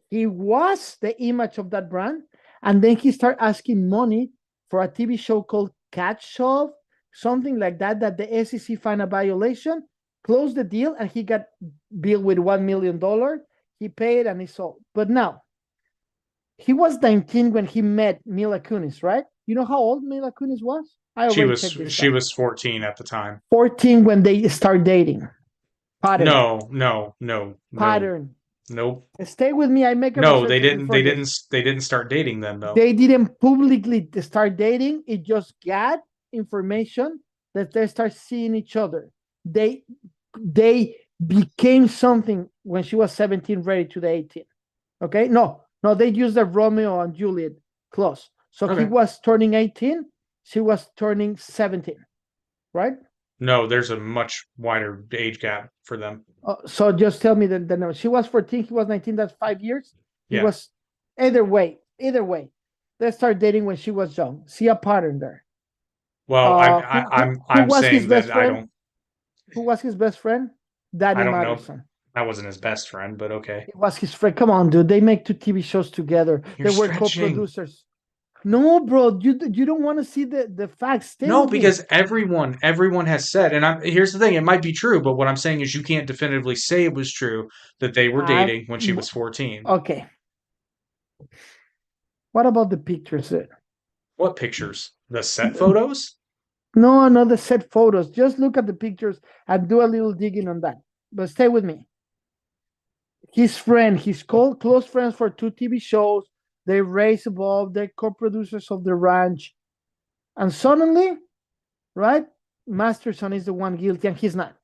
He was the image of that brand, and then he started asking money for a TV show called Catch Shove, something like that the SEC found a violation, closed the deal, and he got billed with $1 million. He paid and he sold. But now, he was 19 when he met Mila Kunis, right? You know how old Mila Kunis was? She was 14 at the time. 14 when they start dating. Pattern. No. Pattern. Nope. Stay with me. I make a no. They didn't start dating then though. They didn't publicly start dating. It just got information that they start seeing each other. They became something when she was 17, ready to the 18. Okay, no, they used the Romeo and Juliet clause. So He was turning 18, she was turning 17, right? No, there's a much wider age gap for them. So just tell me the number. She was 14, he was 19. That's 5 years. He was either way. They start dating when she was young. See a pattern there. Well, I'm saying that I don't. Who was his best friend? Danny Masterson. I wasn't his best friend, but okay. It was his friend. Come on, dude. They make 2 TV shows together. You're They were stretching. co-producers. No, bro, you don't want to see the facts. Stay No, with me. because everyone has said, and here's the thing: it might be true, but what I'm saying is you can't definitively say it was true that they were dating when she was 14. Okay. What about the pictures? What pictures? The set photos? No, not the set photos. Just look at the pictures and do a little digging on that. But stay with me. His friend, his close friends for 2 TV shows. They raise above. They're co-producers of the ranch. And suddenly, right, Masterson is the one guilty and he's not.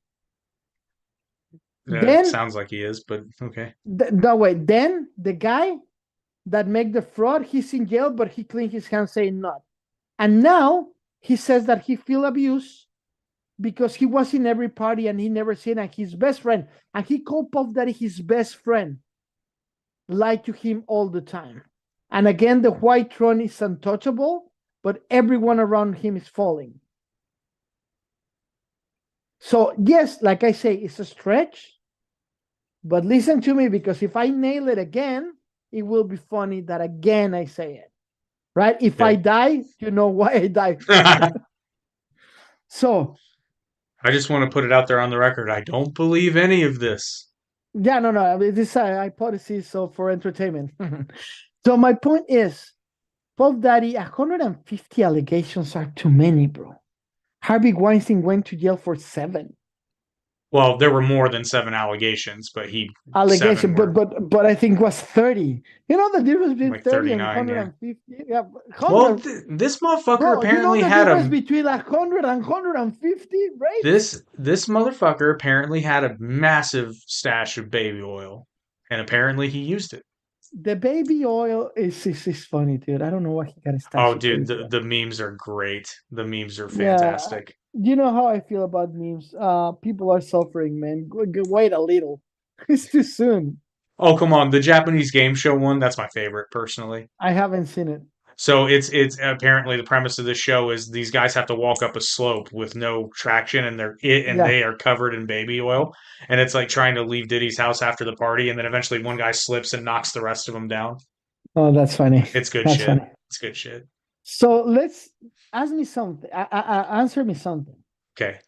Yeah, Then, it sounds like he is, but okay. That way, then the guy that make the fraud, he's in jail, but he cleaned his hands saying not. And now he says that he feel abused because he was in every party and he never seen and his best friend, and he called Puff Daddy his best friend, lied to him all the time. And again, the white throne is untouchable, but everyone around him is falling. So yes, like I say, it's a stretch, but listen to me, because if I nail it again, it will be funny that again I say it, right? If I die, you know why I die. So I just want to put it out there on the record. I don't believe any of this. yeah, no, I mean, this is a hypothesis, so for entertainment. So my point is, Puff Daddy, 150 allegations are too many, bro. Harvey Weinstein went to jail for 7 Well, there were more than 7 allegations, but allegations, 7 were, but I think it was 30. You know the difference between like 30 and 39, 150? Yeah, well, this motherfucker bro, apparently you know the had difference a between 100 and 150, right? this motherfucker apparently had a massive stash of baby oil, and apparently he used it. The baby oil is funny, dude. I don't know why he got a stash. Oh, dude, the memes are great. The memes are Yeah, fantastic. you know how I feel about memes. People are suffering, man. Wait a little. It's too soon. Oh, come on, the Japanese game show one, that's my favorite personally. I haven't seen it. So it's apparently the premise of this show is these guys have to walk up a slope with no traction, and they are covered in baby oil, and it's like trying to leave Diddy's house after the party, and then eventually one guy slips and knocks the rest of them down. Oh, that's funny. It's good That's shit. funny. It's good shit. So let's ask me something. Answer me something. Okay.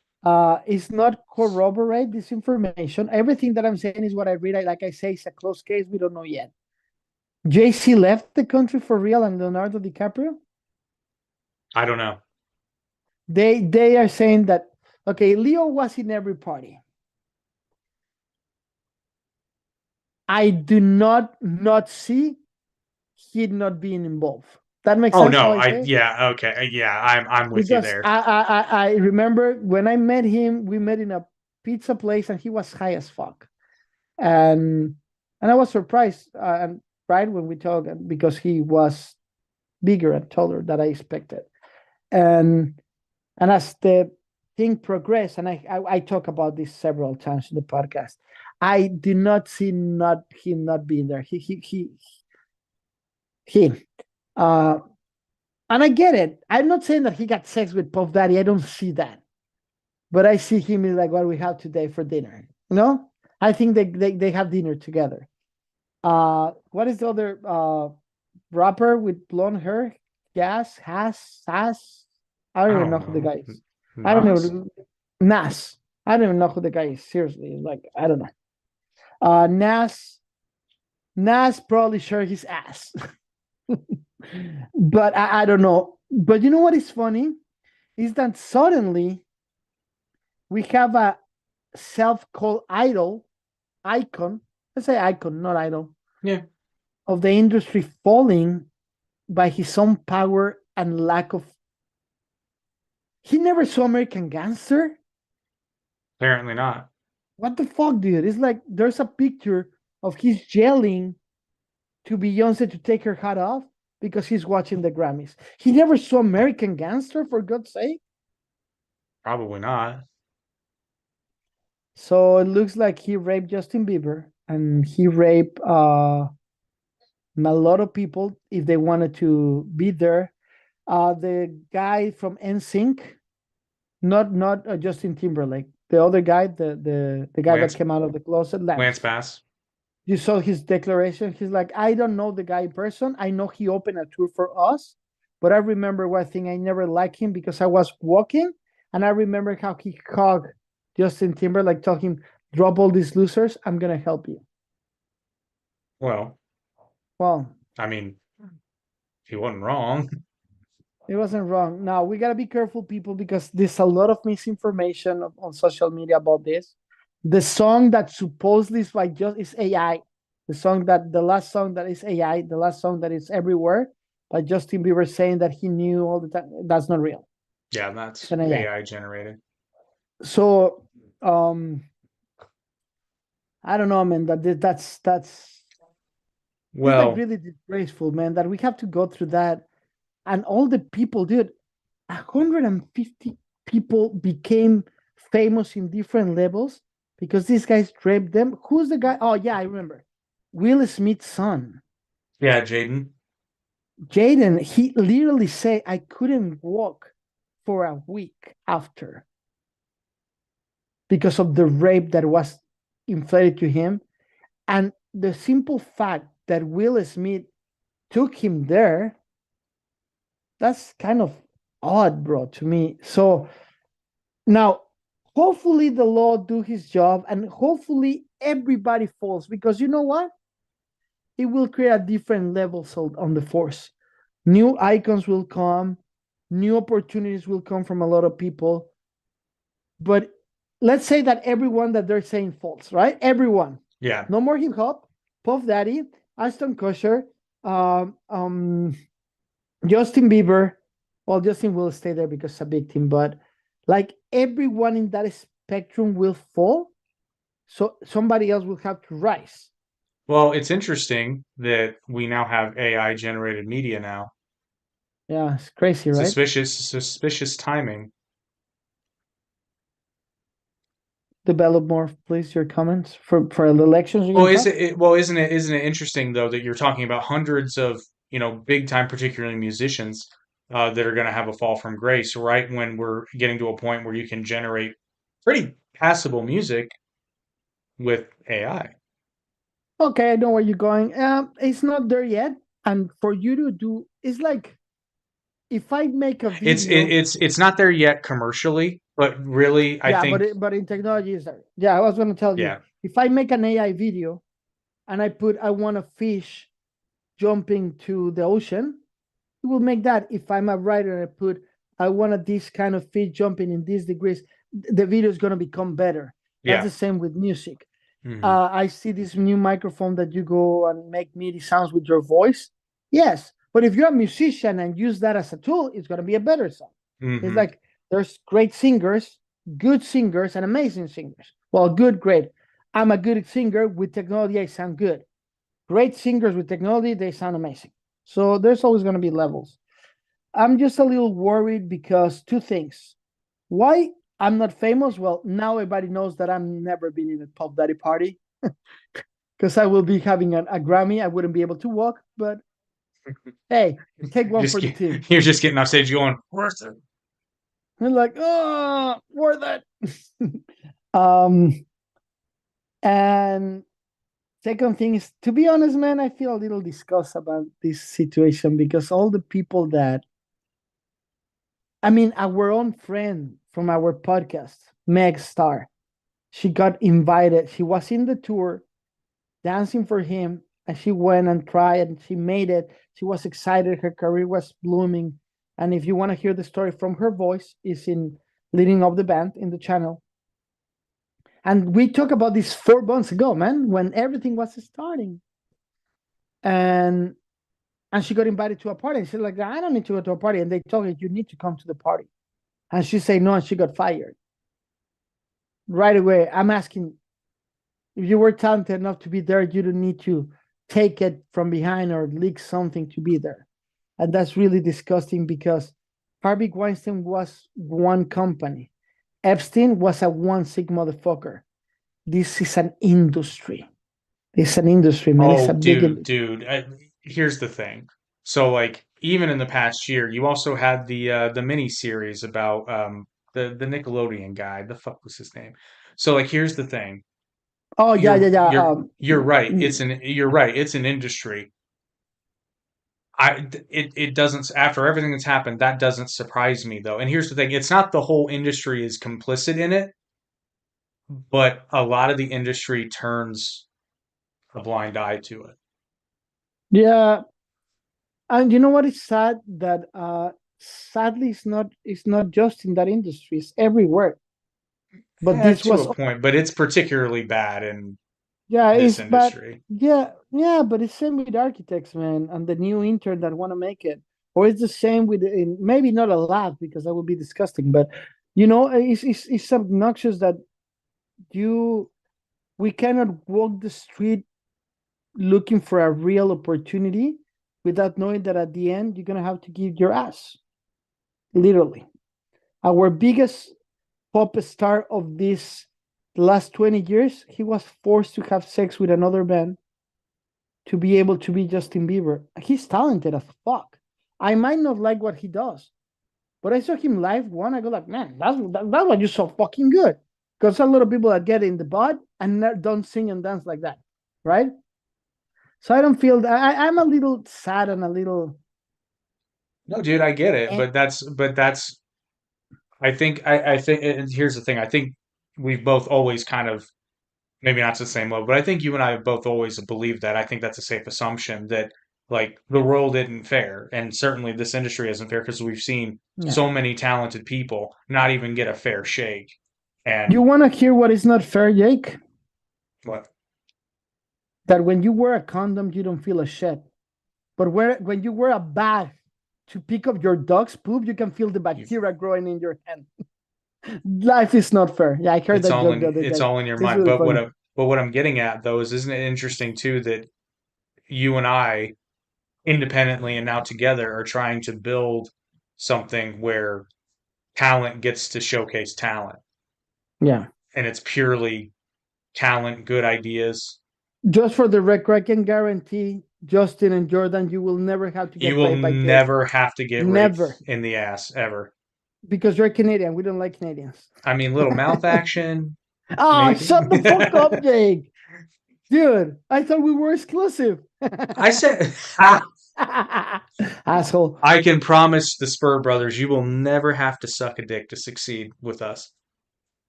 It's not corroborate this information. Everything that I'm saying is what I read. Like I say, it's a closed case. We don't know yet. JC left the country for real and Leonardo DiCaprio? I don't know. They are saying that, okay, Leo was in every party. I do not see he not being involved. That makes sense. Oh no, I'm with you there. I remember when I met him, we met in a pizza place and he was high as fuck. And I was surprised, right, when we talked, because he was bigger and taller than I expected. And as the thing progressed, and I talk about this several times in the podcast, I do not see him not being there. And I get it. I'm not saying that he got sex with Puff Daddy. I don't see that. But I see him in like what we have today for dinner. You know? I think they have dinner together. What is the other rapper with blonde hair? Gas, Has. I don't even know who the guy is. I don't know. Nas. I don't even know who the guy is. Seriously. Like, I don't know. Nas probably share his ass. But I don't know. But you know what is funny? Is that suddenly we have a self-called icon. Let's say icon, not idol. Yeah. Of the industry falling by his own power and lack of. He never saw American Gangster. Apparently not. What the fuck, dude? It's like there's a picture of he's yelling to Beyonce to take her hat off because he's watching the Grammys. He never saw American Gangster, for God's sake. Probably not. So it looks like he raped Justin Bieber and he raped a lot of people if they wanted to be there. The guy from NSYNC, not Justin Timberlake, the other guy, the guy Lance that came out of the closet, Lance Bass. You saw his declaration. He's like, I don't know the guy in person. I know he opened a tour for us, but I remember one thing. I never liked him because I was walking, and I remember how he hugged Justin Timberlake, talking, "Drop all these losers. I'm gonna help you." Well, Well, I mean, he wasn't wrong. it wasn't wrong. Now we gotta be careful, people, because there's a lot of misinformation on social media about this. The song that supposedly is like just is AI. The last song that is AI, the last song that is everywhere, by Justin Bieber saying that he knew all the time. That's not real. Yeah, It's that's an AI. AI generated. So I don't know, man. That's it's like Well, really disgraceful, man. That we have to go through that, and all the people, dude. 150 people became famous in different levels because these guys raped them. Who's the guy? Oh yeah, I remember. Will Smith's son, yeah, Jaden. Jaden. He literally said, "I couldn't walk for a week after because of the rape that was inflicted to him." And the simple fact that Will Smith took him there, that's kind of odd, bro, to me. So now, hopefully the law do his job, and hopefully everybody falls, because you know what? It will create a different level on the force. New icons will come, new opportunities will come from a lot of people. But let's say that everyone that they're saying falls, right? Everyone. Yeah. No more hip hop, Puff Daddy, Ashton Kutcher, Justin Bieber. Well, Justin will stay there because it's a big team, but like everyone in that spectrum will fall. So somebody else will have to rise. Well, it's interesting that we now have AI generated media now. Yeah, it's crazy, right? Suspicious timing. Develop more, please, your comments for the elections. Well, isn't it interesting though that you're talking about hundreds of, big time, particularly musicians, that are going to have a fall from grace right when we're getting to a point where you can generate pretty passable music with AI. Okay, I know where you're going. It's not there yet, and for you to do, it's like if I make a It's video. it's not there yet commercially, but really, I Yeah, think, but in technology is there. Yeah, I was going to tell you, yeah, if I make an AI video and I want a fish jumping to the ocean, it will make that. If I'm a writer and I want this kind of fish jumping in these degrees, the video is going to become better. That's yeah. the same with music. Hmm. I see this new microphone that you go and make MIDI sounds with your voice. Yes, but if you're a musician and use that as a tool, it's going to be a better song. It's Hmm. like there's great singers, good singers, and amazing singers. Well, good, great. I'm a good singer with technology. I sound good. Great singers with technology, they sound amazing. So there's always going to be levels. I'm just a little worried because two things. Why I'm not famous? Well, now everybody knows that I'm never been in a Puff Daddy party because I will be having a Grammy. I wouldn't be able to walk, but hey, take one for the team. You're just getting off stage going, worth it. And like, oh, worth it. And second thing is, to be honest, man, I feel a little disgust about this situation because all the people that, I mean, our own friend from our podcast, Meg Star, she got invited. She was in the tour dancing for him, and she went and tried and she made it. She was excited. Her career was blooming. And if you want to hear the story from her voice, is in Leading Up the Band in the channel. And we talked about this 4 months ago, man, when everything was starting. And she got invited to a party. And she's like, I don't need to go to a party. And they told her, you need to come to the party. And she said no, and she got fired. Right away, I'm asking, if you were talented enough to be there, you don't need to take it from behind or leak something to be there. And that's really disgusting because Harvey Weinstein was one company. Epstein was a one sick motherfucker. This is an industry. It's an industry, man. It's Oh, a big dude, industry. here's the thing. So, like, even in the past year, you also had the mini series about the Nickelodeon guy. The fuck was his name? So like, here's the thing. Oh yeah, You're yeah, yeah. you're right. You're right. It's an industry. It doesn't, after everything that's happened, that doesn't surprise me though. And here's the thing: it's not the whole industry is complicit in it, but a lot of the industry turns a blind eye to it. yeah. And you know what is sad? That sadly it's not just in that industry, it's everywhere. But this To was a point, but it's particularly bad in yeah, this it's bad. industry. Yeah, yeah, but it's same with architects, man, and the new intern that want to make it. Or it's the same with maybe not a lot because that would be disgusting, but it's obnoxious that you we cannot walk the street looking for a real opportunity without knowing that at the end you're gonna have to give your ass. Literally. Our biggest pop star of this last 20 years, he was forced to have sex with another man to be able to be Justin Bieber. He's talented as fuck. I might not like what he does, but I saw him live one. I go like, man, that's why you're so fucking good. Because a lot of people that get in the butt and don't sing and dance like that, right? So I don't feel that I'm a little sad and a little. No, dude, I get it, Eh, but that's I think and here's the thing. I think we've both always kind of, maybe not to the same level, but I think you and I have both always believed that. I think that's a safe assumption that like the world isn't fair, and certainly this industry isn't fair because we've seen yeah. so many talented people not even get a fair shake. You And want to hear what is not fair, Jake? what? That when you wear a condom, you don't feel a shit. But when you wear a bag to pick up your dog's poop, you can feel the bacteria growing in your hand. Life is not fair. Yeah, I heard that joke the other It's day. all in your It's mind. really funny. But what I'm getting at though is, isn't it interesting too that you and I independently and now together are trying to build something where talent gets to showcase talent, Yeah. and it's purely talent, good ideas. Just for the record, I can guarantee Justin and Jordan, you will never have to You get will raped by kids. never have to get raped Never. in the ass ever. Because you're Canadian. We don't like Canadians. I mean, little mouth action, Oh, maybe. shut the fuck up, Jake. Dude, I thought we were exclusive. I said, Asshole. I can promise the Spur brothers, you will never have to suck a dick to succeed with us.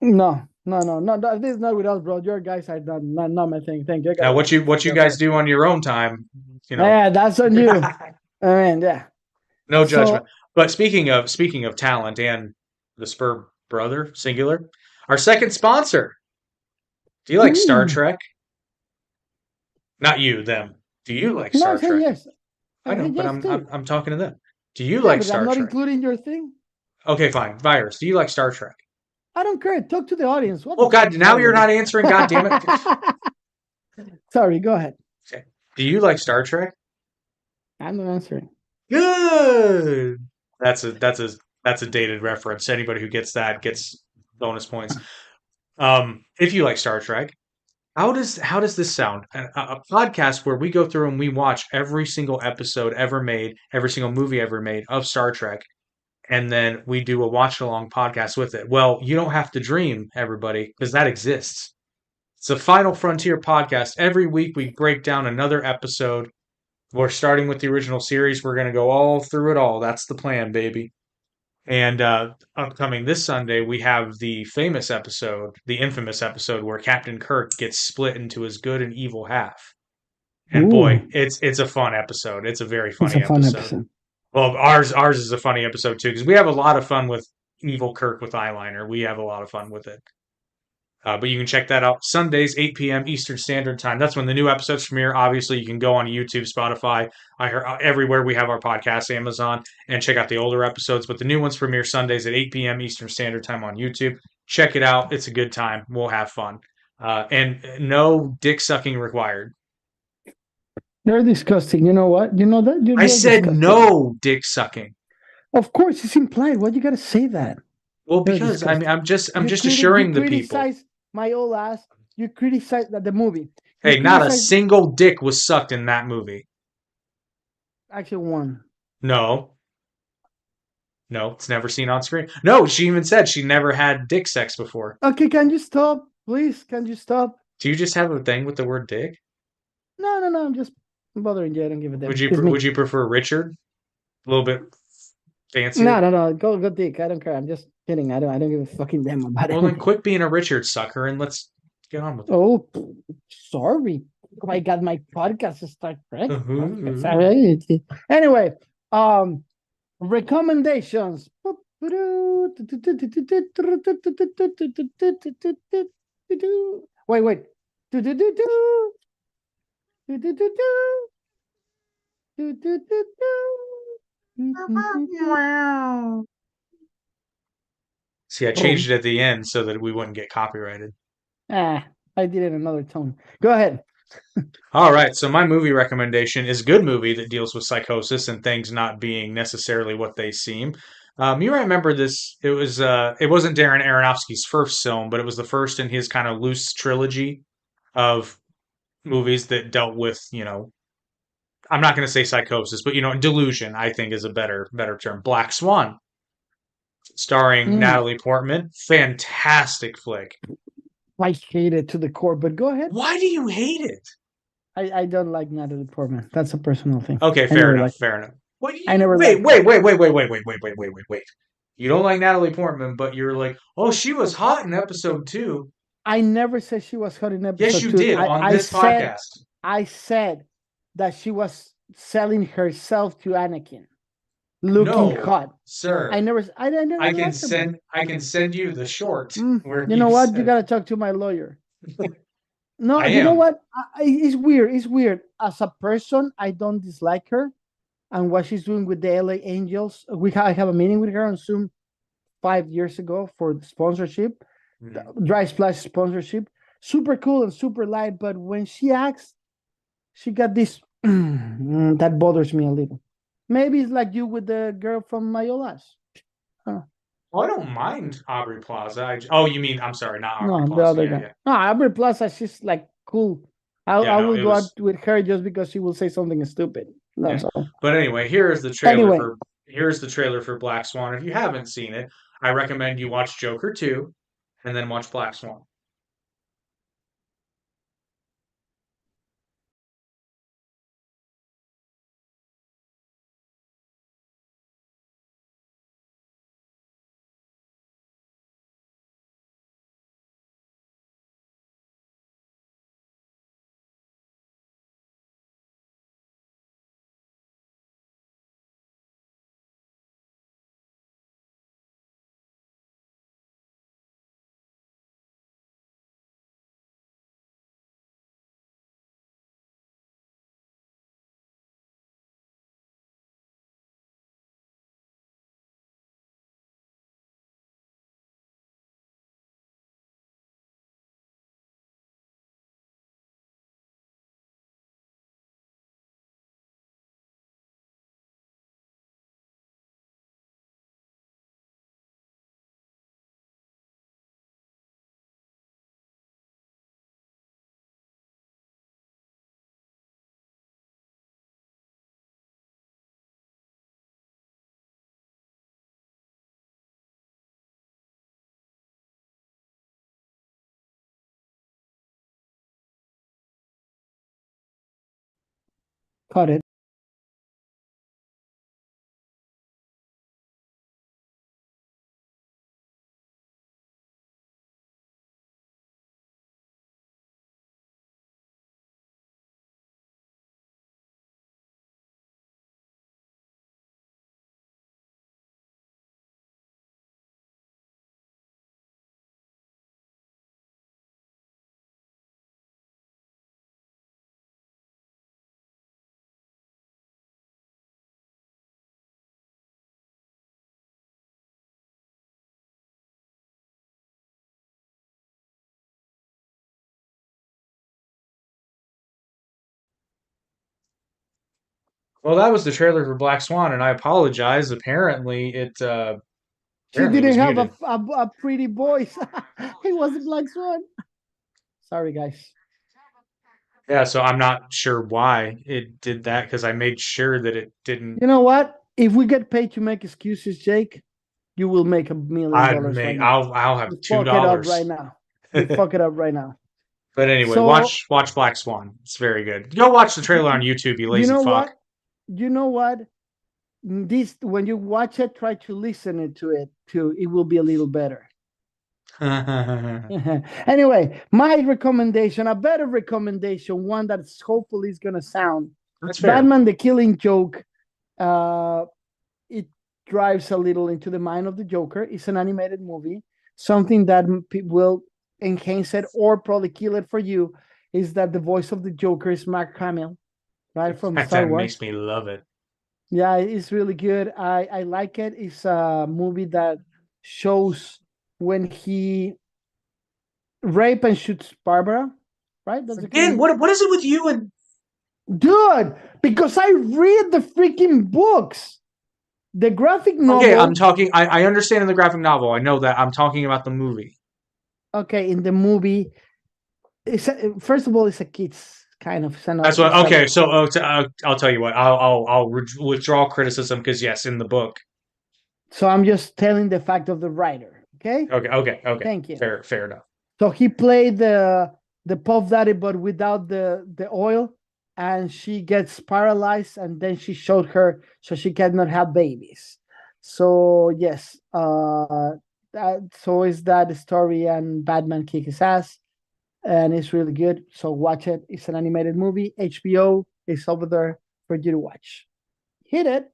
No. This is not with us, bro. Your guys are not my thing. Thank you. I Now, gotta go. what you guys do on your own time, you know, Yeah, that's on you. I mean, yeah. no So, judgment. But speaking of talent and the Spur brother singular, our second sponsor. Do you like Star ooh, Trek? Not you, them. Do you like no, I Star said Trek? yes. I I know, said but yes too. I'm talking to them. Do you Yeah, like but I'm Star not Trek? including your thing. Okay, fine. Virus. Do you like Star Trek? I don't care. Talk to the audience. What Oh the God! fuck's Now wrong you're with not you? answering. God damn it! Sorry, go ahead. Okay. Do you like Star Trek? I'm not answering. Good. That's a dated reference. Anybody who gets that gets bonus points. If you like Star Trek, how does this sound? A podcast where we go through and we watch every single episode ever made, every single movie ever made of Star Trek, and then we do a watch along podcast with it. Well, you don't have to dream, everybody, because that exists. It's a Final Frontier podcast. Every week we break down another episode. We're starting with the original series. We're going to go all through it all. That's the plan, baby. And upcoming this Sunday, we have the famous episode, the infamous episode where Captain Kirk gets split into his good and evil half. And Ooh, boy, it's a fun episode. It's a very it's a funny fun episode. episode. Well, ours is a funny episode too because we have a lot of fun with evil Kirk with eyeliner. We have a lot of fun with it. But you can check that out Sundays, 8 p.m. Eastern Standard Time. That's when the new episodes premiere. Obviously, you can go on YouTube, Spotify, everywhere we have our podcast, Amazon, and check out the older episodes. But the new ones premiere Sundays at 8 p.m. Eastern Standard Time on YouTube. Check it out. It's a good time. We'll have fun. And no dick sucking required. They're disgusting. You know what? You know that? I They're said disgusting. no dick sucking. Of course, it's implied. Why you gotta say that? Well, They're because I mean, disgusting. I'm just assuring the people. Criticize my old ass. You criticize the movie. You Hey, not a criticize single dick was sucked in that movie. actually one. No. No, it's never seen on screen. No, she even said she never had dick sex before. Okay, can you stop, please? Can you stop? Do you just have a thing with the word dick? No, no, no. I'm just bothering you. I don't give a damn. Would you It's me. would you prefer Richard? A little bit fancier. No, no, no. Go, dick. I don't care. I'm just kidding. I don't give a fucking damn about Well, it. then quit being a Richard sucker and let's get on with it. Oh, sorry. I got my podcast to start correct. Uh-huh. Anyway, recommendations. Wait. See, I changed it at the end so that we wouldn't get copyrighted. Ah, I did it in another tone. Go ahead. All right, so my movie recommendation is a good movie that deals with psychosis and things not being necessarily what they seem. You might remember this. It wasn't Darren Aronofsky's first film, but it was the first in his kind of loose trilogy of movies that dealt with, I'm not going to say psychosis, but delusion. I think is a better term. Black Swan, starring Natalie Portman. Fantastic flick. I hate it to the core, but go ahead. Why do you hate it? I don't like Natalie Portman. That's a personal thing. Okay, fair enough. What, I never wait. liked Wait. You don't like Natalie Portman, but you're like, oh, she was hot in episode 2. I never said she was hot in episode 2. Yes, you did on this podcast. I said that she was selling herself to Anakin, looking hot. Sir. I never. I can send you the short. Where you know what? You gotta talk to my lawyer. No, I you am. know what? It's weird. It's weird. As a person, I don't dislike her, and what she's doing with the LA Angels. I have a meeting with her on Zoom 5 years ago for the sponsorship, Dry Splash sponsorship. Super cool and super light, but when she acts, she got this that bothers me a little. Maybe it's like you with the girl from Mayolas. Well, I don't mind Aubrey Plaza. You mean, I'm sorry, not Aubrey Plaza. The other guy. No, Aubrey Plaza, she's like cool. I will go out with her just because she will say something stupid. That's all. But anyway, here's the trailer for Black Swan. If you haven't seen it, I recommend you watch Joker 2 and then watch Black Swan. Cut it. Well, that was the trailer for Black Swan, and I apologize. Apparently, it she didn't have muted. a pretty voice. It was a Black Swan. Sorry, guys. Yeah, so I'm not sure why it did that because I made sure that it didn't. You know what? If we get paid to make excuses, Jake, you will make $1 million right now. I'll have You $2 fuck it up right now. You fuck it up right now. But anyway, So- watch Black Swan. It's very good. Go watch the trailer on YouTube, you lazy fuck. You know what? This when you watch it, try to listen to it too. It will be a little better. Anyway, my recommendation, a better recommendation, one that's hopefully is gonna sound That's fair. Batman: The Killing Joke. It drives a little into the mind of the Joker. It's an animated movie. Something that will enhance it or probably kill it for you is that the voice of the Joker is Mark Hamill, right from Star That Wars. makes me love it. Yeah, it's really good. I like it. It's a movie that shows when he rape and shoots Barbara, right? That's Again, what is it with you and dude? Because I read the freaking books, the graphic novel. Okay, I'm talking. I understand in the graphic novel. I know that. I'm talking about the movie. Okay, in the movie, first of all, it's a kids kind of. That's what. Okay, so I'll tell you what. I'll withdraw criticism because yes, in the book. So I'm just telling the fact of the writer. Okay. Okay. Thank you. Fair enough. So he played the Puff Daddy, but without the oil, and she gets paralyzed, and then she showed her so she cannot have babies. So yes, so is that story, and Batman kick his ass, and it's really good. So watch it. It's an animated movie. HBO is over there for you to watch. Hit it.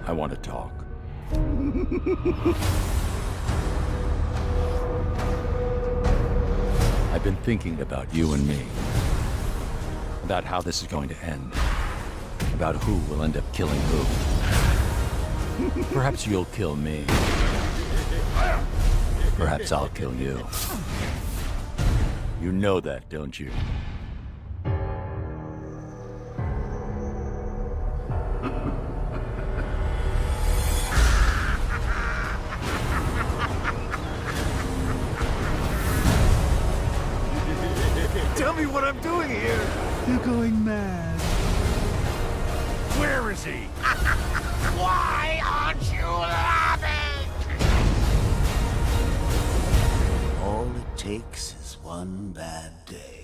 I want to talk. I've been thinking about you and me. About how this is going to end. About who will end up killing who. Perhaps you'll kill me. Perhaps I'll kill you. You know that, don't you? Tell me what I'm doing here. You're going mad. Where is he? Why aren't you laughing? All it takes is one bad day.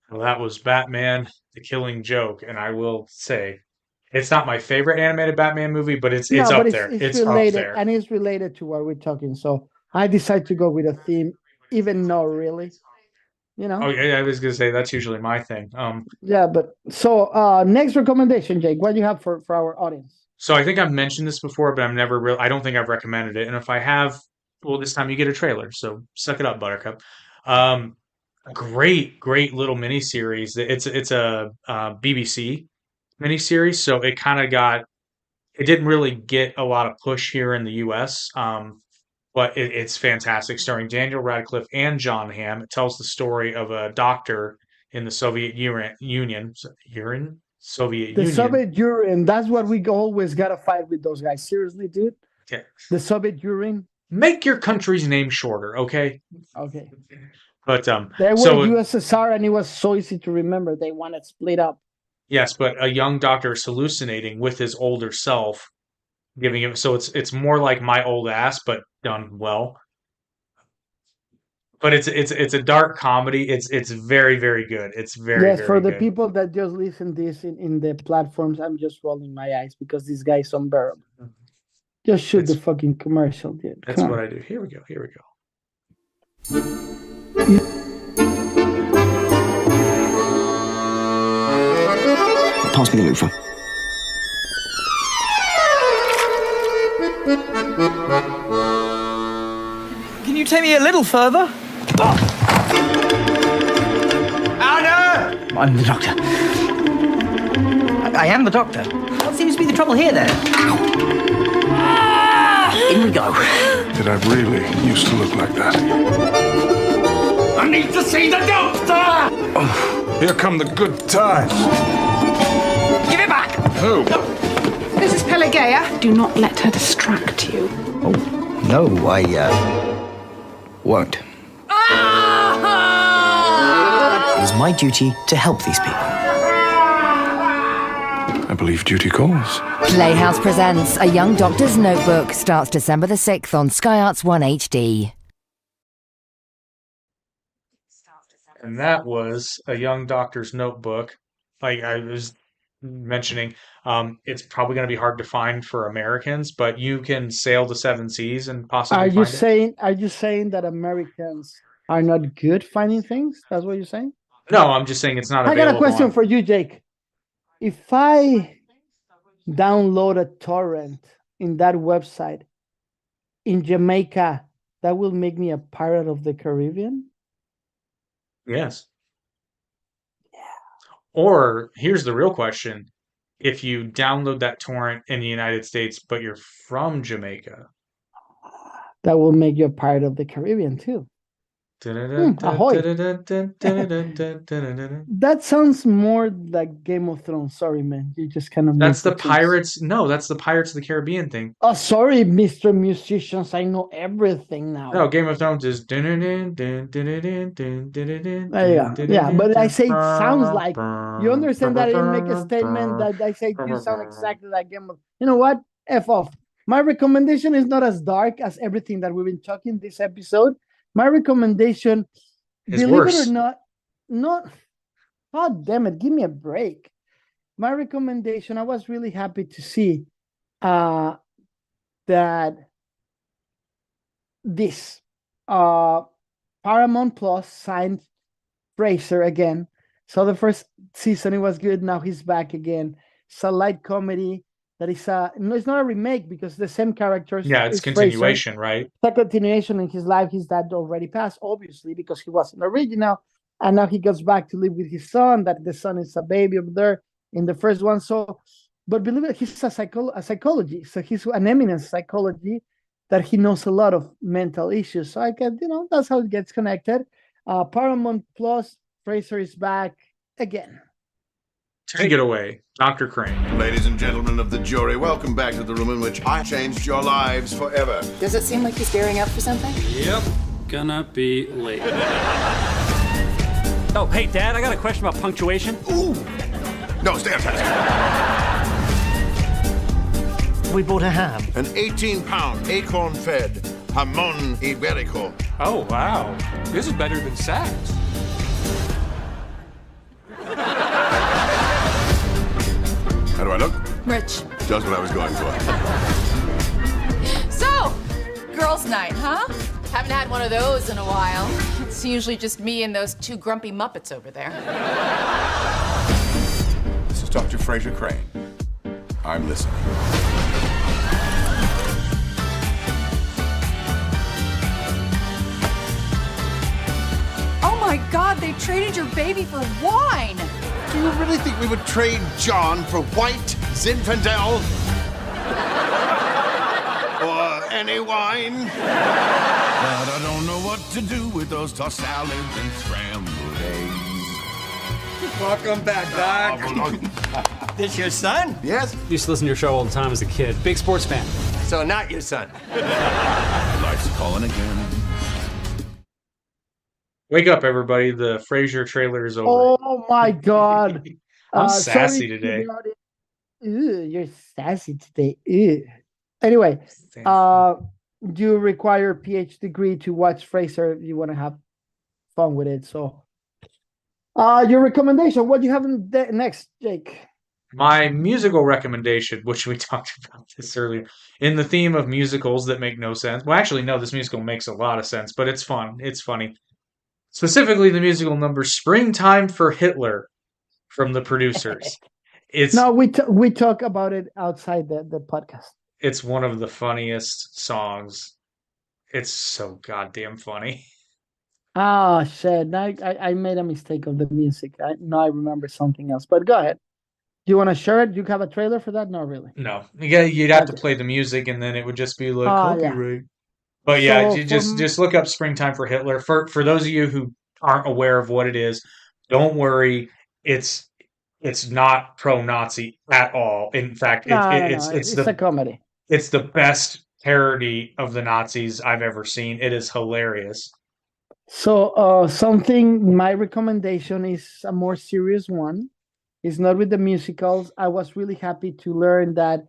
Well, that was Batman: The Killing Joke, and I will say, it's not my favorite animated Batman movie, but it's up there. It's related, up there. and it's related to what we're talking. So I decided to go with a theme, even though really, you know. Oh yeah, I was gonna say that's usually my thing. Yeah, but so next recommendation, Jake. What do you have for our audience? So I think I've mentioned this before, but I don't think I've recommended it. And if I have, well, this time you get a trailer. So suck it up, Buttercup. A great little miniseries. It's a BBC miniseries, so it didn't really get a lot of push here in the U.S. But it's fantastic, starring Daniel Radcliffe and John Hamm. It tells the story of a doctor in the Soviet Union. The Soviet urine. That's what we always gotta fight with those guys. Seriously, dude. Yeah. The Soviet urine. Make your country's name shorter, okay? Okay. But They were so USSR, and it was so easy to remember. They wanted split up. yes, but a young doctor is hallucinating with his older self, giving him so it's more like My Old Ass, but done well. But it's a dark comedy. It's very good. It's very For the good. people that just listen this in the platforms, I'm just rolling my eyes because this guy's unbearable. Just shoot the fucking commercial, dude. That's what I do. Here we go. Pass me the loofah. Can you take me a little further? Anna! I'm the doctor. I am the doctor. seems to be the trouble here, then? In we go. Did I really used to look like that? I need to see the doctor! Oh, here come the good times. Give it back! Who? This is Pelageia. Do not let her distract you. Oh, no, I, won't. It is my duty to help these people. I believe duty calls. Playhouse presents A Young Doctor's Notebook. Starts December the 6th on Sky Arts 1 HD. And that was A Young Doctor's Notebook. Like I was mentioning, it's probably going to be hard to find for Americans, but you can sail the seven seas and possibly Are you find it. saying? Are you saying that Americans are not good finding things? That's what you're saying? No, I'm just saying it's not I available. got a question on- for you, Jake. If I download a torrent in that website in Jamaica, that will make me a pirate of the Caribbean? Yes. Or here's the real question. If you download that torrent in the United States, but you're from Jamaica. That will make you a pirate of the Caribbean too. Ahoy. That sounds more like Game of Thrones. Sorry, man. You just kind of That's made the things. Pirates. No, that's the Pirates of the Caribbean thing. Oh, sorry, Mr. Musicians. I know everything now. No, Game of Thrones is. There you go. Yeah, but I say it sounds like. You understand that I didn't make a statement that I say you sound exactly like Game of. You know what? F off. My recommendation is not as dark as everything that we've been talking this episode. My recommendation, Is believe worse. it or not. God damn it, give me a break. My recommendation, I was really happy to see that this Paramount Plus signed Fraser again. So the first season it was good. Now he's back again. It's a light comedy that is no, it's not a remake because the same characters. Yeah, it's is Fraser. continuation, right? It's a continuation in his life. His dad already passed, obviously, because he wasn't original. And now he goes back to live with his son, that the son is a baby up there in the first one. So, but believe it, he's a psychology. So he's an eminent psychology that he knows a lot of mental issues. So I can, that's how it gets connected. Paramount Plus, Fraser is back again. Take it away, Dr. Crane. Ladies and gentlemen of the jury, welcome back to the room in which I changed your lives forever. Does it seem like he's gearing up for something? Yep. Gonna be late. Oh, hey, Dad, I got a question about punctuation. Ooh! No, stay on task. We bought a ham. An 18-pound, acorn-fed jamon iberico. Oh, wow. This is better than sex. How do I look? Rich. Just what I was going for. So, girls' night, huh? Haven't had one of those in a while. It's usually just me and those two grumpy Muppets over there. This is Dr. Fraser Crane. I'm listening. Oh my God, they traded your baby for wine! Do you really think we would trade John for white Zinfandel? Or any wine? But I don't know what to do with those tossed salads and scrambled eggs. Welcome back, Doc. This your son? Yes? Used to listen to your show all the time as a kid. Big sports fan. So not your son. Life's calling again. Wake up, everybody. The Frasier trailer is over. Oh my God. I'm sassy today. You're sassy today. Ew. Anyway, you require a PhD degree to watch Frasier if you want to have fun with it. So, your recommendation, what do you have next, Jake? My musical recommendation, which we talked about this earlier, in the theme of musicals that make no sense. Well, actually, no, this musical makes a lot of sense, but it's fun. It's funny. Specifically, the musical number "Springtime for Hitler" from the producers. We talk about it outside the podcast. It's one of the funniest songs. It's so goddamn funny. Oh shit! I made a mistake of the music. Now I remember something else. But go ahead. Do you want to share it? Do you have a trailer for that? Not really. No, you'd have to play the music, and then it would just be like copyright. But yeah, So just look up "Springtime for Hitler." For those of you who aren't aware of what it is, don't worry. It's not pro-Nazi at all. In fact, it's a comedy. It's the best parody of the Nazis I've ever seen. It is hilarious. So my recommendation is a more serious one. It's not with the musicals. I was really happy to learn that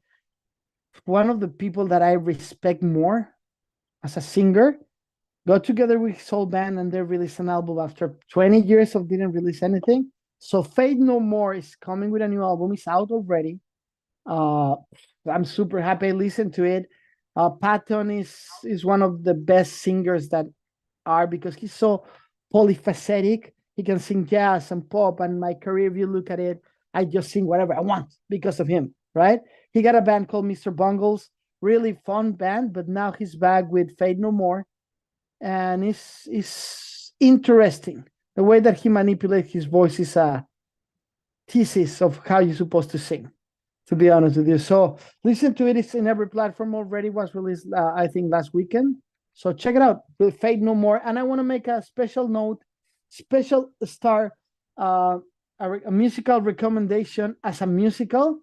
one of the people that I respect more as a singer got together with his whole band and they released an album after 20 years of didn't release anything. So Fate No More is coming with a new album. It's out already. I'm super happy I listened to it. Patton is one of the best singers that are, because he's so polyphacetic. He can sing jazz and pop, and my career, if you look at it, I just sing whatever I want because of him, right? He got a band called Mr. Bungles, really fun band, but now he's back with Fate No More, and it's interesting. The way that he manipulates his voice is a thesis of how you're supposed to sing, to be honest with you. So listen to it. It's in every platform already. Was released, I think, last weekend. So check it out, Fate No More. And I want to make a special note, special star, a musical recommendation as a musical.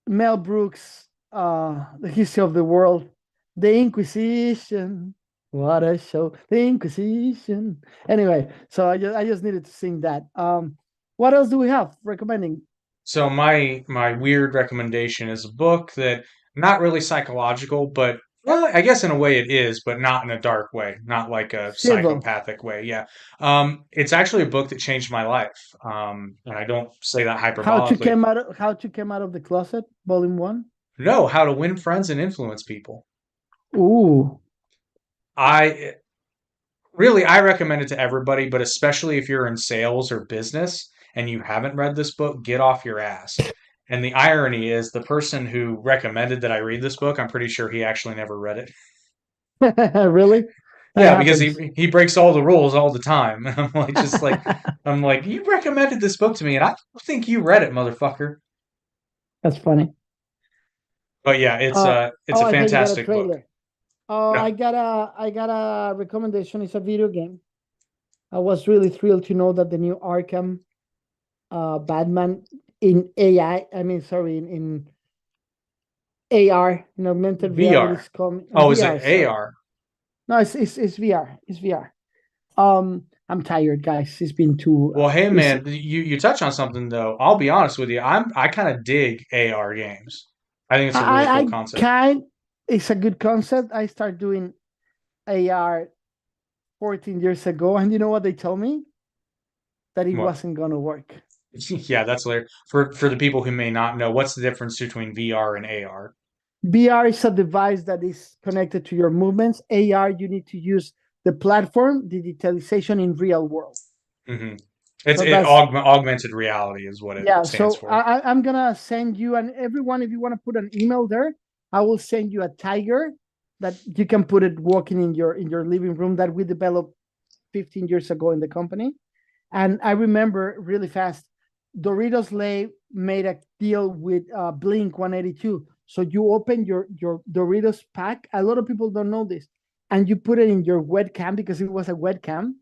Mel Brooks, The History of the World, The Inquisition. What a show, The Inquisition. Anyway, so I just needed to sing that. What else do we have recommending? So my weird recommendation is a book that not really psychological, but well, I guess in a way it is, but not in a dark way, not like a psychopathic way. Yeah. It's actually a book that changed my life. And I don't say that hyperbolically. How to Come Out of the Closet, Volume 1? No, How to Win Friends and Influence People. Ooh. I recommend it to everybody, but especially if you're in sales or business and you haven't read this book, get off your ass. And the irony is the person who recommended that I read this book, I'm pretty sure he actually never read it. Really? Yeah, because he breaks all the rules all the time. I'm like, you recommended this book to me, and I don't think you read it, motherfucker. That's funny. But yeah, it's a fantastic book. Oh, yeah. I got a recommendation. It's a video game. I was really thrilled to know that the new Arkham Batman in in AR, in augmented reality is coming. Oh, is it AR? No, it's VR. It's VR. I'm tired, guys. It's been too. Well, hey, man, you touch on something though. I'll be honest with you. I kind of dig AR games. I think it's a really cool concept. It's a good concept. I started doing AR 14 years ago, and you know what they told me? That it wasn't gonna work. Yeah, that's hilarious. For the people who may not know, what's the difference between VR and AR? VR is a device that is connected to your movements. AR, you need to use the platform, digitalization in real world. Mm-hmm. Augmented reality is what it stands for. I'm gonna send you, and everyone, if you want to put an email there, I will send you a tiger that you can put it walking in your living room that we developed 15 years ago in the company. And I remember really fast, Doritos Lay made a deal with Blink 182. So you open your Doritos pack. A lot of people don't know this. And you put it in your webcam because it was a webcam,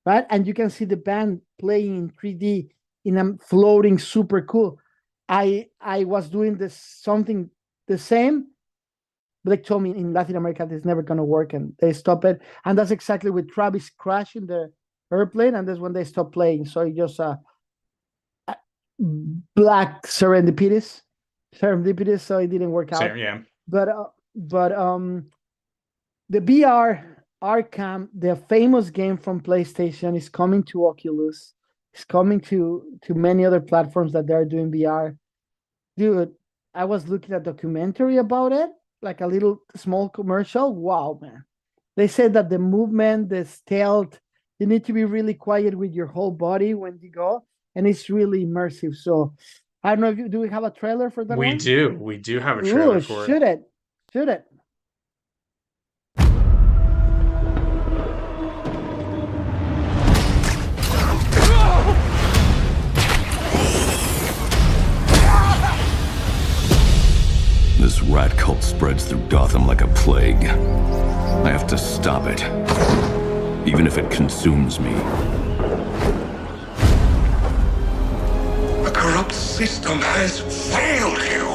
right? And you can see the band playing in 3D in a floating, super cool. I was doing something the same, but they told me in Latin America it's never gonna work, and they stopped it. And that's exactly with Travis crashing the airplane, and that's when they stopped playing. So it just black serendipitous. So it didn't work out. Same, yeah. But the VR Arkham, the famous game from PlayStation, is coming to Oculus. It's coming to many other platforms that they're doing VR. Dude, I was looking at a documentary about it, like a little small commercial. Wow, man. They said that the movement, the stealth, you need to be really quiet with your whole body when you go, and it's really immersive. So I don't know do we have a trailer for that? We do have a trailer for it. Shoot it. spreads through Gotham like a plague. I have to stop it, even if it consumes me. The corrupt system has failed you.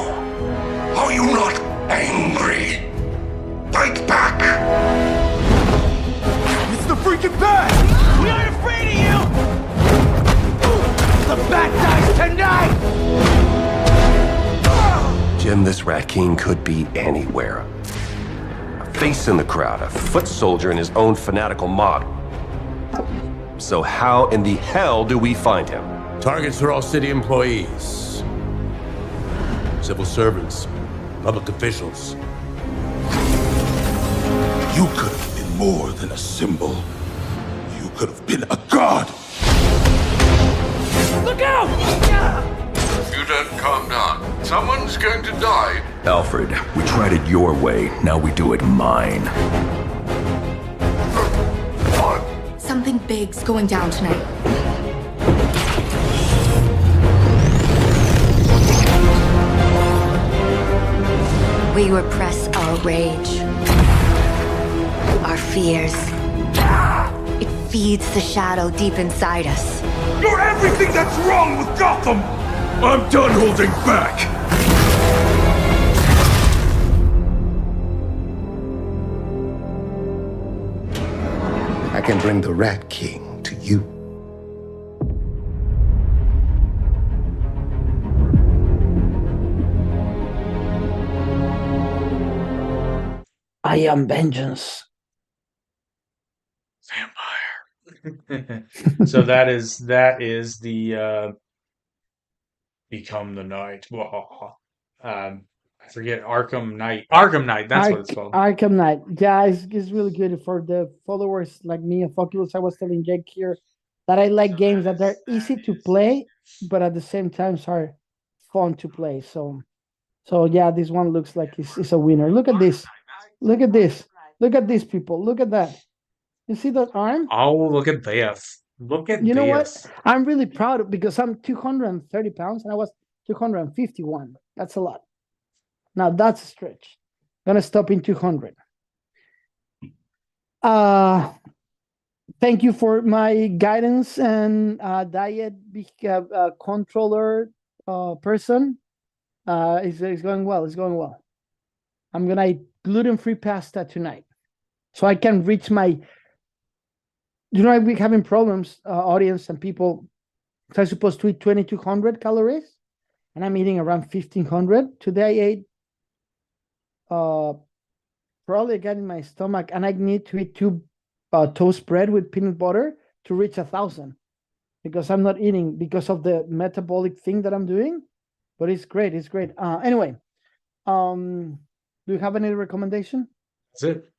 Are you not angry? Fight back! It's the freaking bat! We aren't afraid of you! The bat dies tonight! Jim, this Rat King could be anywhere. A face in the crowd, a foot soldier in his own fanatical mob. So how in the hell do we find him? Targets are all city employees, civil servants, public officials. You could have been more than a symbol. You could have been a god. Look out! You don't calm down. Someone's going to die. Alfred, we tried it your way, now we do it mine. Something big's going down tonight. We repress our rage, our fears. It feeds the shadow deep inside us. You're everything that's wrong with Gotham! I'm done holding back. I can bring the Rat King to you. I am vengeance. So that is the Become the Night. I forget Arkham Knight. Arkham Knight, that's what it's called. Arkham Knight. Yeah, it's really good for the followers like me and Oculus. I was telling Jake here that I like games that are easy to play, but at the same time are fun to play. So yeah, this one looks like it's a winner. Look at this. Look at this. Look at these people. Look at that. You see that arm? Oh, look at this. Look at You know this. what? I'm really proud because I'm 230 pounds and I was 251. That's a lot. Now that's a stretch. Gonna stop in 200. Thank you for my guidance and diet controller person. It's going well. It's going well. I'm gonna eat gluten-free pasta tonight, so I can reach my. You know, I've been having problems, audience and people. So I'm supposed to eat 2,200 calories, and I'm eating around 1,500. Today I ate probably I got in my stomach, and I need to eat 2 toast bread with peanut butter to reach 1,000, because I'm not eating because of the metabolic thing that I'm doing. But it's great. It's great. Anyway, do you have any recommendation? That's it.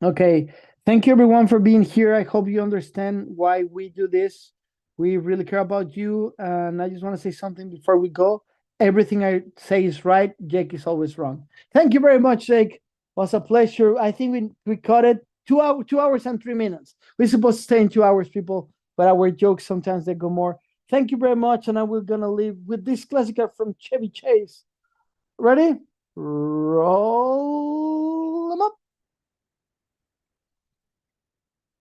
Okay. Thank you, everyone, for being here. I hope you understand why we do this. We really care about you. And I just want to say something before we go. Everything I say is right. Jake is always wrong. Thank you very much, Jake. It was a pleasure. I think we cut it 2 hours and 3 minutes. We're supposed to stay in 2 hours, people, but our jokes sometimes they go more. Thank you very much. And we're going to leave with this classic from Chevy Chase. Ready? Roll.